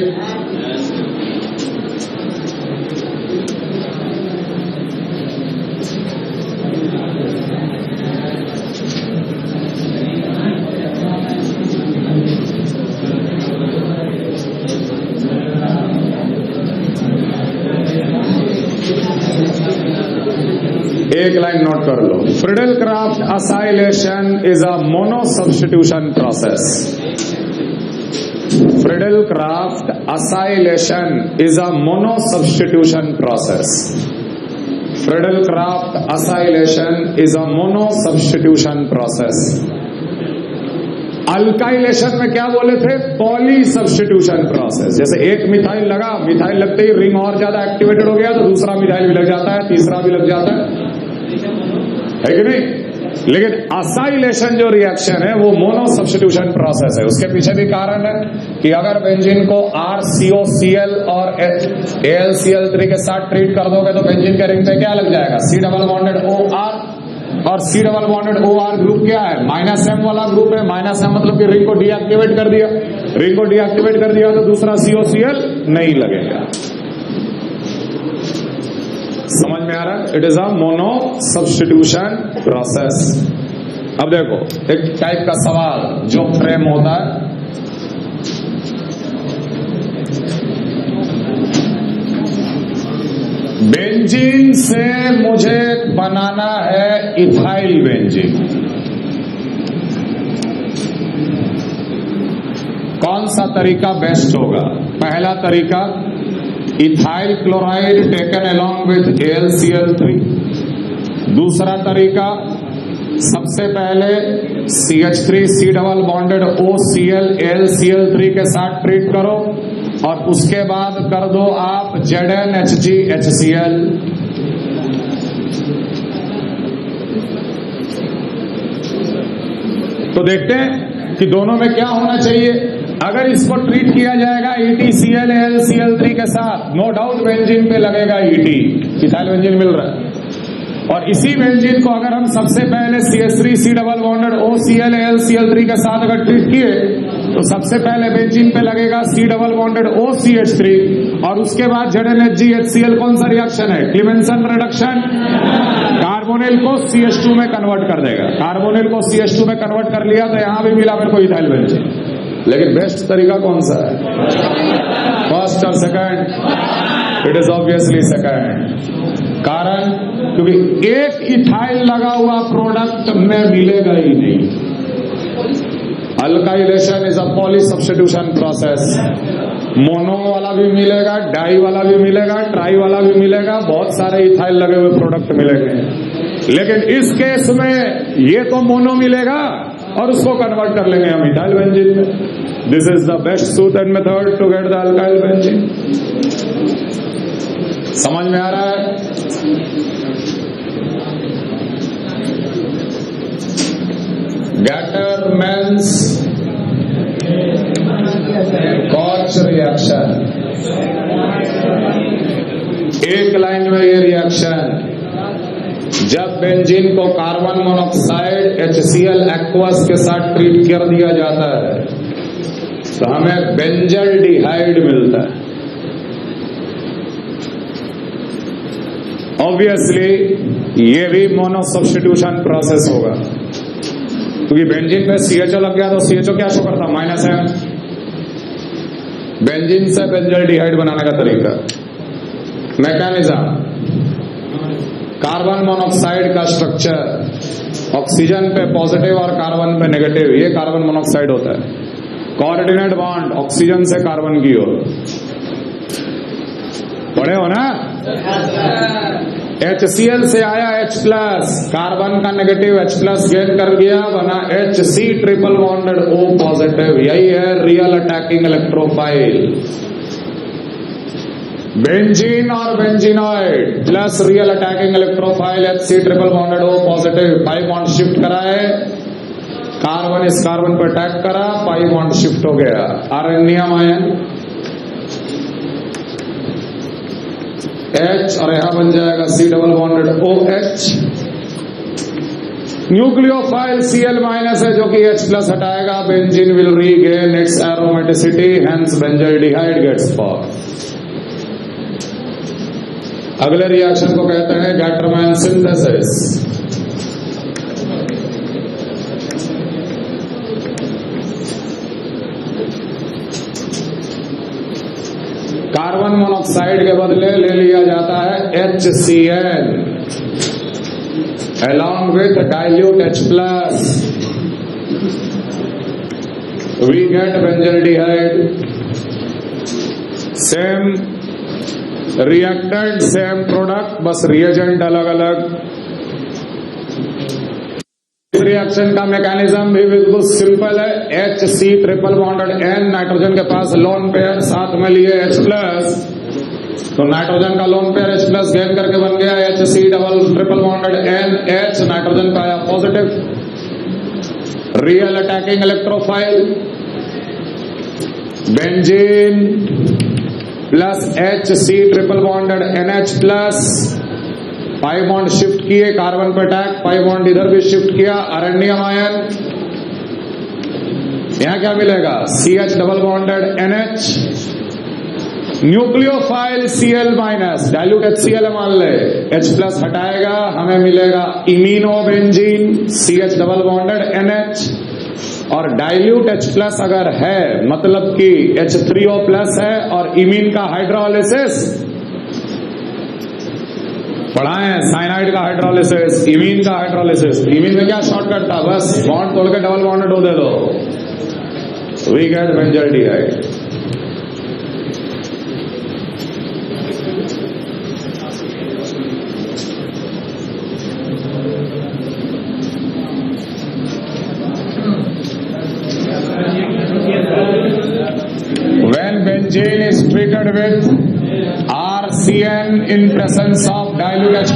एक लाइन नोट कर लो, Friedel Craft acylation is a mono substitution process. Friedel Craft acylation is a mono substitution process. Friedel Craft acylation is a mono substitution process. Alkylation में क्या बोले थे? Poly substitution process. जैसे एक मिथाइल लगा, मिथाइल लगते ही रिंग और ज्यादा एक्टिवेटेड हो गया तो दूसरा मिथाइल भी लग जाता है, तीसरा भी लग जाता है कि नहीं? लेकिन असाइलेशन जो रिएक्शन है वो मोनो सब्स्टिट्यूशन प्रोसेस है। उसके पीछे भी कारण है कि अगर बेंजीन को RCOCl और AlCl3 के साथ ट्रीट कर दोगे तो बेंजीन के रिंग पे क्या लग जाएगा? C डबल बॉन्डेड OR, और C double bonded OR group क्या है? -M वाला ग्रुप है। -M मतलब कि रिंग को डीएक्टिवेट कर दिया, रिंग को डीएक्टिवेट कर दिया तो दूसरा COCl नहीं लगेगा। समझ में आ रहा है? It is a mono substitution process. अब देखो एक टाइप का सवाल जो फ्रेम होता है, बेंजीन से मुझे बनाना है इथाइल बेंजीन। कौन सा तरीका बेस्ट होगा? पहला तरीका, ethyl chloride taken along with AlCl3। दूसरा तरीका, सबसे पहले CH3 C double bonded OCl AlCl3 के साथ ट्रीट करो और उसके बाद कर दो आप ZnHgHCl। तो देखते हैं कि दोनों में क्या होना चाहिए। अगर इसको ट्रीट किया जाएगा EtClAlCl3 के साथ, नो डाउट बेंजीन पे लगेगा ET, इथाइल बेंजीन मिल रहा है। और इसी बेंजीन को अगर हम सबसे पहले CH3C डबल बॉन्डेड OClAlCl3 के साथ अगर ट्रीट किए तो सबसे पहले बेंजीन पे लगेगा C डबल बॉन्डेड OCH3 और उसके बाद ZnHgHCl। कौन सा रिएक्शन है? क्लीमेंसन रिडक्शन। कार्बोनिल को CH2 में कन्वर्ट कर देगा। कार्बोनिल को CH2 में कन्वर्ट कर लिया तो यहां भी मिला मेरे को इथाइल बेंजीन। लेकिन बेस्ट तरीका कौन सा है? फर्स्ट और second? It is obviously second. कारण क्योंकि एक इथाइल लगा हुआ प्रोडक्ट में मिलेगा ही नहीं। Alkylation is a poly substitution process. Mono वाला भी मिलेगा, डाई वाला भी मिलेगा, ट्राई वाला भी मिलेगा, बहुत सारे इथाइल लगे हुए प्रोडक्ट मिलेंगे। लेकिन इस केस में ये तो मोनो मिलेगा और उसको कन्वर्ट कर लेंगे हम इथाइल बेंजीन में। This is the best suit and method to get the alkyl benzene. समझ में आ रहा है? गैटरमैन्स कॉच रिएक्शन, एक लाइन में ये रिएक्शन, जब बेंजीन को कार्बन मोनोक्साइड HCl एक्वस के साथ ट्रीट कर दिया जाता है तो हमें बेंजल्डिहाइड मिलता है। ऑब्वियसली ये भी मोनो सब्स्टिट्यूशन प्रोसेस होगा क्योंकि बेंजीन पे CHO लग गया तो CHO क्या शो करता? -M। बेंजीन से बेंजल्डिहाइड बनाने का तरीका, मैकेनिज्म, कार्बन मोनोक्साइड का स्ट्रक्चर, ऑक्सीजन पे पॉजिटिव और कार्बन पे नेगेटिव, ये कार्बन मोनोक्साइड होता है। कोऑर्डिनेट बॉन्ड ऑक्सीजन से कार्बन की ओर, पढ़े हो ना? HCl से आया H+, कार्बन का नेगेटिव H+ गेन कर दिया, बना HC triple bonded O positive. यही है रियल अटैकिंग इलेक्ट्रोफाइल। बेंजीन और benzenoid plus real attacking electrophile HC triple bonded O positive. Pi bond shift कराए, कार्बन इस कार्बन पर अटैक करा, पाई बॉन्ड शिफ्ट हो गया। आरएनएम आयन H और यहां बन जाएगा C double bonded OH। Nucleophile Cl- है जो कि H+ हटाएगा, benzene will regain its aromaticity, hence benzaldehyde gets form. अगले रिएक्शन को कहते हैं गैटरमैन सिंथेसिस। कार्बन मोनोक्साइड के बदले ले लिया जाता है HCl along with dilute H+, we get benzaldehyde। Same reactant same product, बस रिएजेंट अलग अलग। रिएक्शन का मैकेनिज्म भी बिल्कुल सिंपल है। HC triple bonded N, nitrogen के पास लोन पेयर, साथ में लिए H+, तो नाइट्रोजन का लोन पेयर H+ गेन करके बन गया HC double triple bonded NH, nitrogen का आया positive. Real attacking electrophile benzene plus HC triple bonded NH+, pi bond shift किए, कार्बन पर अटैक, पाई बॉन्ड इधर भी शिफ्ट किया, आरएनएम आयन। यहां क्या मिलेगा? CH double bonded NH, nucleophile Cl-, dilute HCl मान ले, H+ हटाएगा, हमें मिलेगा इमीनोबेंजीन CH डबल बॉन्डेड NH। और डाइल्यूट H+ अगर है मतलब कि H3O+ है और इमीन का हाइड्रोलिसिस पढ़ाए, साइनाइड का हाइड्रोलिसिस, इमीन का हाइड्रोलिसिस। इमीन में क्या शॉर्टकट था? बस बॉन्ड तोड़ के डबल बॉन्डेड O दे दो, we get benzaldehyde. When benzene is treated with RCN in presence of dilute H+,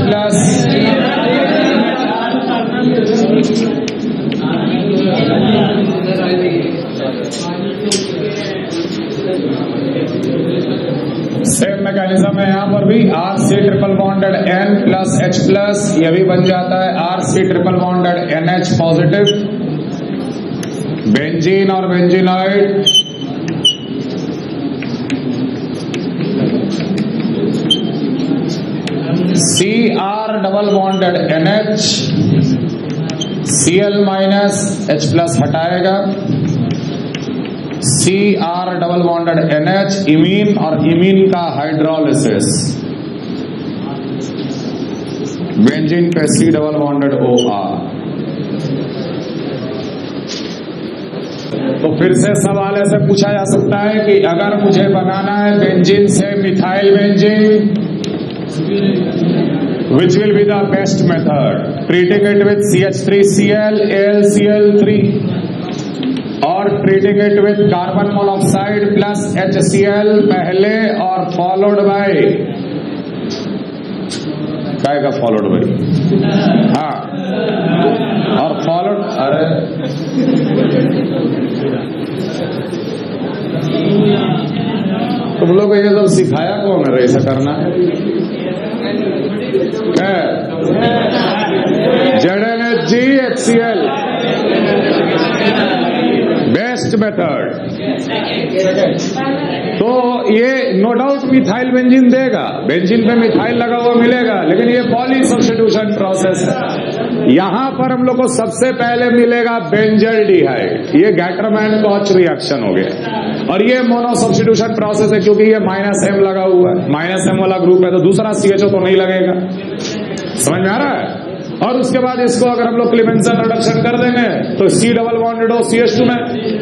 same mechanism है यहां पर भी, RC triple bonded N plus H plus, यह भी बन जाता है RC triple bonded NH positive, benzene और benzenoid, CR double bonded NH, Cl minus H plus हटाएगा, CR double bonded NH, imine और इमीन का हाइड्रोलिसिस, बेंजीन पे C डबल बॉन्डेड OR। तो फिर से सवाल ऐसे पूछा जा सकता है कि अगर मुझे बनाना है बेंजीन से methyl benzene, which will be the best method? Treating it with CH3Cl, AlCl3, और treating it with carbon monoxide plus HCl पहले और followed by क्या का followed by? हाँ, और followed, अरे तुम लोग को ये सब सिखाया कौन है ऐसा करना? ZnHG HCl best method. तो ये नो डाउट मिथाइल बेंजीन देगा, बेंजीन पे मिथाइल लगा हुआ मिलेगा, लेकिन ये पॉली सब्स्टिट्यूशन प्रोसेस है। यहां पर हम लोग को सबसे पहले मिलेगा बेंजल्डिहाइड, ये गैटरमैन कॉच रिएक्शन हो गया, और ये मोनो सब्स्टिट्यूशन प्रोसेस है क्योंकि ये -M लगा हुआ है, -M वाला ग्रुप है तो दूसरा CHO तो नहीं लगेगा। समझ में आ रहा है? और उसके बाद इसको अगर हम लोग क्लीवेंसन रिडक्शन कर देंगे तो C डबल बॉन्डेड हो CH2 में,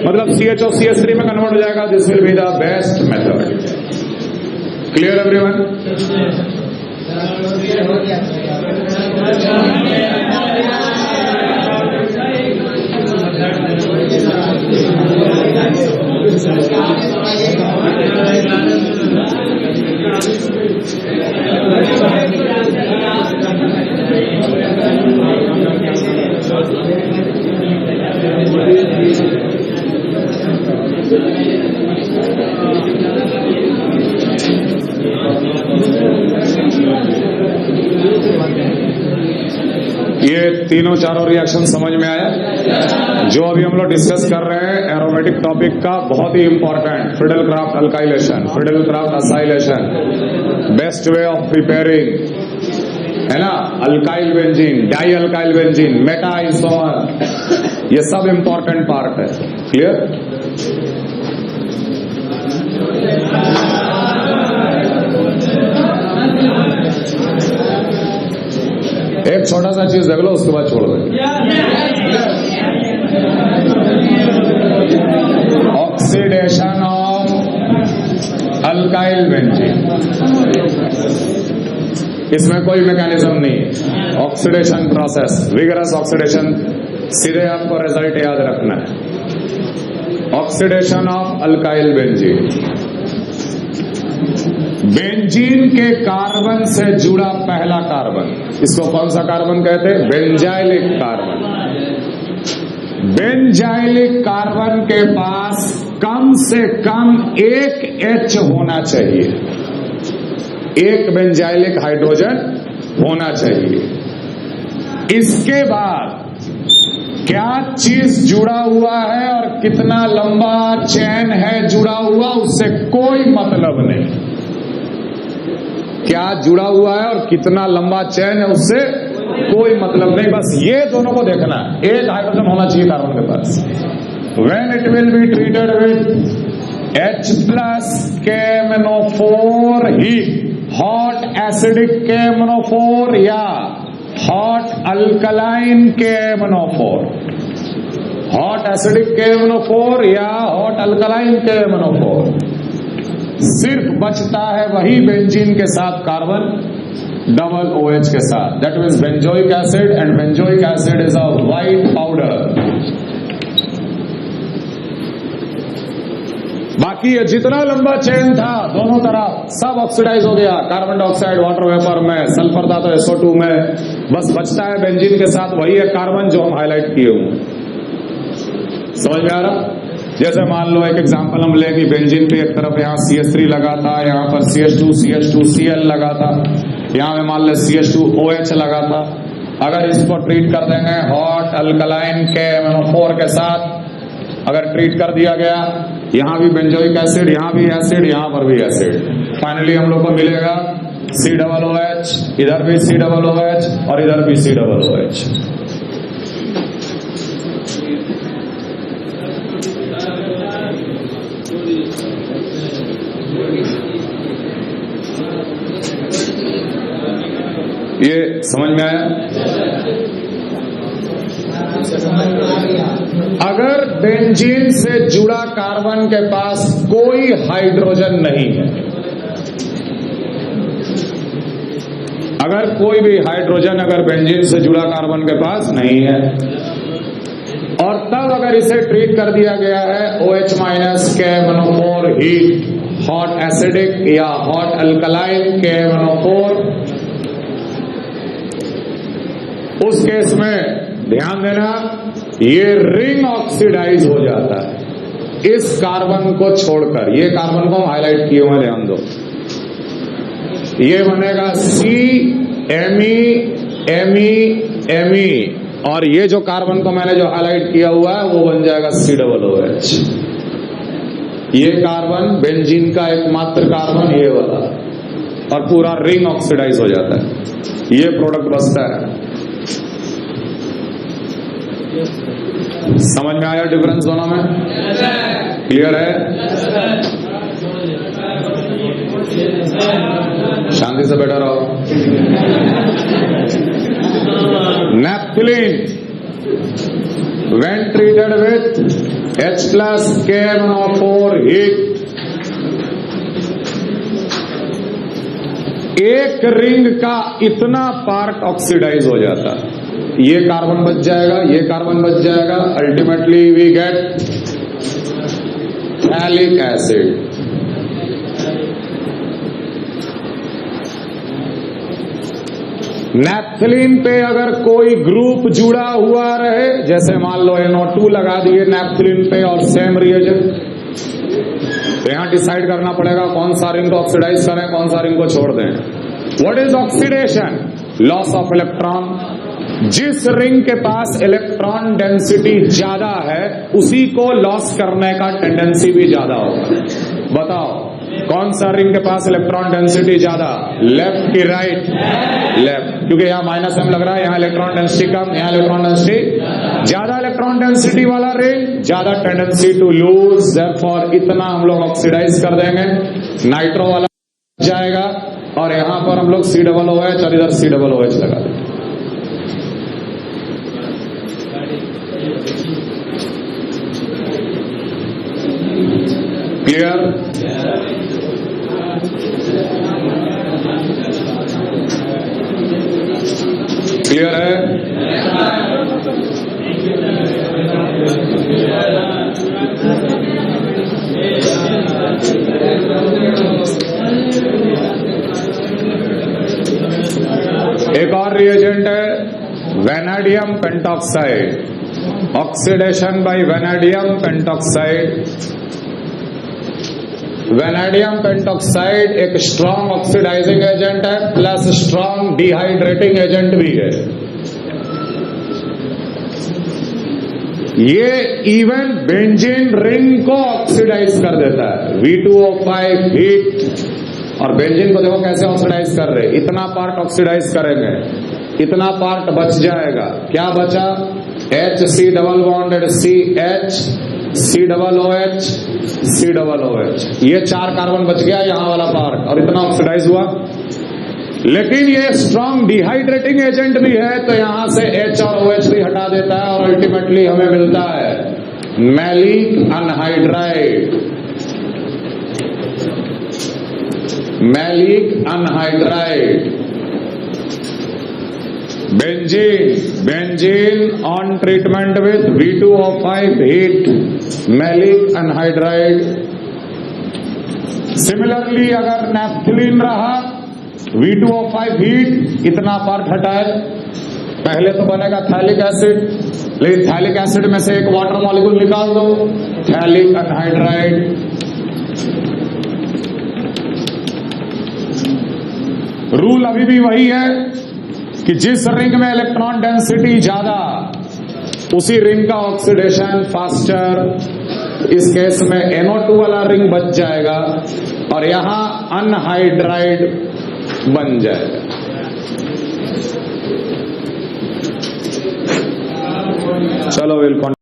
मतलब CHO CH3 में कन्वर्ट हो जाएगा। This will be the best method. Clear everyone? ये तीनों चारों रिएक्शन समझ में आया? जो अभी हम लोग डिस्कस कर रहे हैं एरोमेटिक टॉपिक का, बहुत ही important, Friedel Craft alkylation, Friedel Craft acylation, best way of preparing, है ना, alkyl benzene, dialkyl benzene, meta isomer, ये सब इंपॉर्टेंट पार्ट है। क्लियर? एक छोटा सा चीज देख लो, उसके बाद छोड़ दो। ऑक्सीडेशन ऑफ अल्काइल बेंजीन, इसमें कोई मैकेनिज्म नहीं है। ऑक्सीडेशन प्रोसेस, विगरस ऑक्सीडेशन, सीधे आपको रिजल्ट याद रखना है। Oxidation of alkyl benzene, benzene के कार्बन से जुड़ा पहला कार्बन, इसको कौन सा कार्बन कहते हैं? Benzylic carbon. बेंजाइलिक कार्बन के पास कम से कम एक H होना चाहिए, एक बेंजाइलिक हाइड्रोजन होना चाहिए। इसके बाद क्या चीज जुड़ा हुआ है और कितना लंबा चैन है जुड़ा हुआ, उससे कोई मतलब नहीं। क्या जुड़ा हुआ है और कितना लंबा चैन है उससे कोई मतलब नहीं, बस ये दोनों को देखना है। एक हाइड्रोजन होना चाहिए कार्बन के पास। When it will be treated with H plus KMnO4 ही हॉट एसिडिक KMnO4 या hot alkaline KMnO4, hot acidic KMnO4 या हॉट अल्कलाइन KMnO4, सिर्फ बचता है वही बेंजीन के साथ कार्बन डबल OH के साथ, that means benzoic acid, and benzoic acid is a white powder. बाकी ये जितना लंबा चेन था दोनों तरफ सब ऑक्सीडाइज हो गया, कार्बन डाइऑक्साइड वाटर वेपर में, सल्फर था तो SO2 में, बस बचता है बेंजीन के साथ वही है कार्बन जो हम हाईलाइट किए हुए। समझ में आ रहा? जैसे मान लो एक एग्जांपल हम लें कि बेंजीन पे एक तरफ यहाँ CH3 लगा था, यहाँ पर CH2Cl लगा था, यहाँ में मान ले CH2OH लगा था। अगर इसको ट्रीट कर देंगे हॉट अल्कलाइन KMnO4 के साथ, अगर ट्रीट कर दिया गया, यहाँ भी बेंजोइक एसिड, यहाँ भी एसिड, यहाँ पर भी एसिड, फाइनली हम लोग को मिलेगा COOH, इधर भी COOH और इधर भी COOH। ये समझ में आया? अगर बेंजीन से जुड़ा कार्बन के पास कोई हाइड्रोजन नहीं है, अगर कोई भी हाइड्रोजन अगर बेंजीन से जुड़ा कार्बन के पास नहीं है, और तब अगर इसे ट्रीट कर दिया गया है OH- KMnO4 heat, hot acidic या हॉट अल्कलाइन KMnO4, उस केस में ध्यान देना ये रिंग ऑक्सीडाइज हो जाता है इस कार्बन को छोड़कर। ये कार्बन को हम हाईलाइट किए हुए, ध्यान दो, ये बनेगा CMe, और ये जो कार्बन को मैंने जो हाईलाइट किया हुआ है वो बन जाएगा COOH। ये कार्बन बेंजीन का एकमात्र कार्बन ये वाला, और पूरा रिंग ऑक्सीडाइज हो जाता है। ये प्रोडक्ट बचता है। समझ में आया डिफरेंस दोनों में? क्लियर है? शांति से बैठा रहो। Naphthalene when treated with H+ KMnO4 heat, एक रिंग का इतना पार्ट ऑक्सीडाइज हो जाता है। ये कार्बन बच जाएगा, ये कार्बन बच जाएगा, ultimately we get phthalic acid. Naphthalene पे अगर कोई ग्रुप जुड़ा हुआ रहे, जैसे मान लो NO2 लगा दिए नैप्थलीन पे और सेम रिएजेंट, तो यहां डिसाइड करना पड़ेगा कौन सा रिंग को ऑक्सीडाइज करें, कौन सा रिंग को छोड़ दें। What is oxidation? Loss of electron. जिस रिंग के पास इलेक्ट्रॉन डेंसिटी ज्यादा है उसी को लॉस करने का टेंडेंसी भी ज्यादा होगा। बताओ कौन सा रिंग के पास इलेक्ट्रॉन डेंसिटी ज्यादा? लेफ्ट की राइट? लेफ्ट, क्योंकि यहाँ -m लग रहा है, यहाँ इलेक्ट्रॉन डेंसिटी कम, यहाँ इलेक्ट्रॉन डेंसिटी ज्यादा। इलेक्ट्रॉन डेंसिटी वाला रिंग ज्यादा टेंडेंसी टू लूज, देयरफॉर इतना हम लोग ऑक्सीडाइज कर देंगे। नाइट्रो वाला जाएगा और यहाँ पर हम लोग COOH और इधर COOH लगा देंगे। क्लियर? क्लियर है? एक और रिएजेंट है vanadium pentoxide, oxidation by vanadium pentoxide. Vanadium pentoxide एक स्ट्रॉन्ग ऑक्सीडाइजिंग एजेंट है प्लस स्ट्रॉन्ग डिहाइड्रेटिंग एजेंट भी है। ये इवन बेंजीन रिंग को ऑक्सीडाइज कर देता है। V2O5 हीट, और बेंजीन को देखो कैसे ऑक्सीडाइज कर रहे, इतना पार्ट ऑक्सीडाइज करेंगे, इतना पार्ट बच जाएगा। क्या बचा? HC double bonded CH, COOH, COOH, ये 4 कार्बन बच गया यहाँ वाला पार्ट, और इतना ऑक्सीडाइज हुआ। लेकिन ये स्ट्रॉन्ग डिहाइड्रेटिंग एजेंट भी है, तो यहां से H और OH भी हटा देता है और अल्टीमेटली हमें मिलता है maleic anhydride. Maleic anhydride benzene on treatment with V2O5 heat, maleic anhydride. Similarly अगर नैप्थलीन रहा, V2O5 हीट, इतना पार्ट हटाए, पहले तो बनेगा थैलिक एसिड, लेकिन थैलिक एसिड में से एक वाटर मॉलिक्यूल निकाल दो, फैलिक अनहाइड्राइड। रूल अभी भी वही है कि जिस रिंग में इलेक्ट्रॉन डेंसिटी ज्यादा उसी रिंग का ऑक्सीडेशन फास्टर। इस केस में NO2 वाला रिंग बच जाएगा और यहां अनहाइड्राइड बन जाएगा। चलो वेलकम।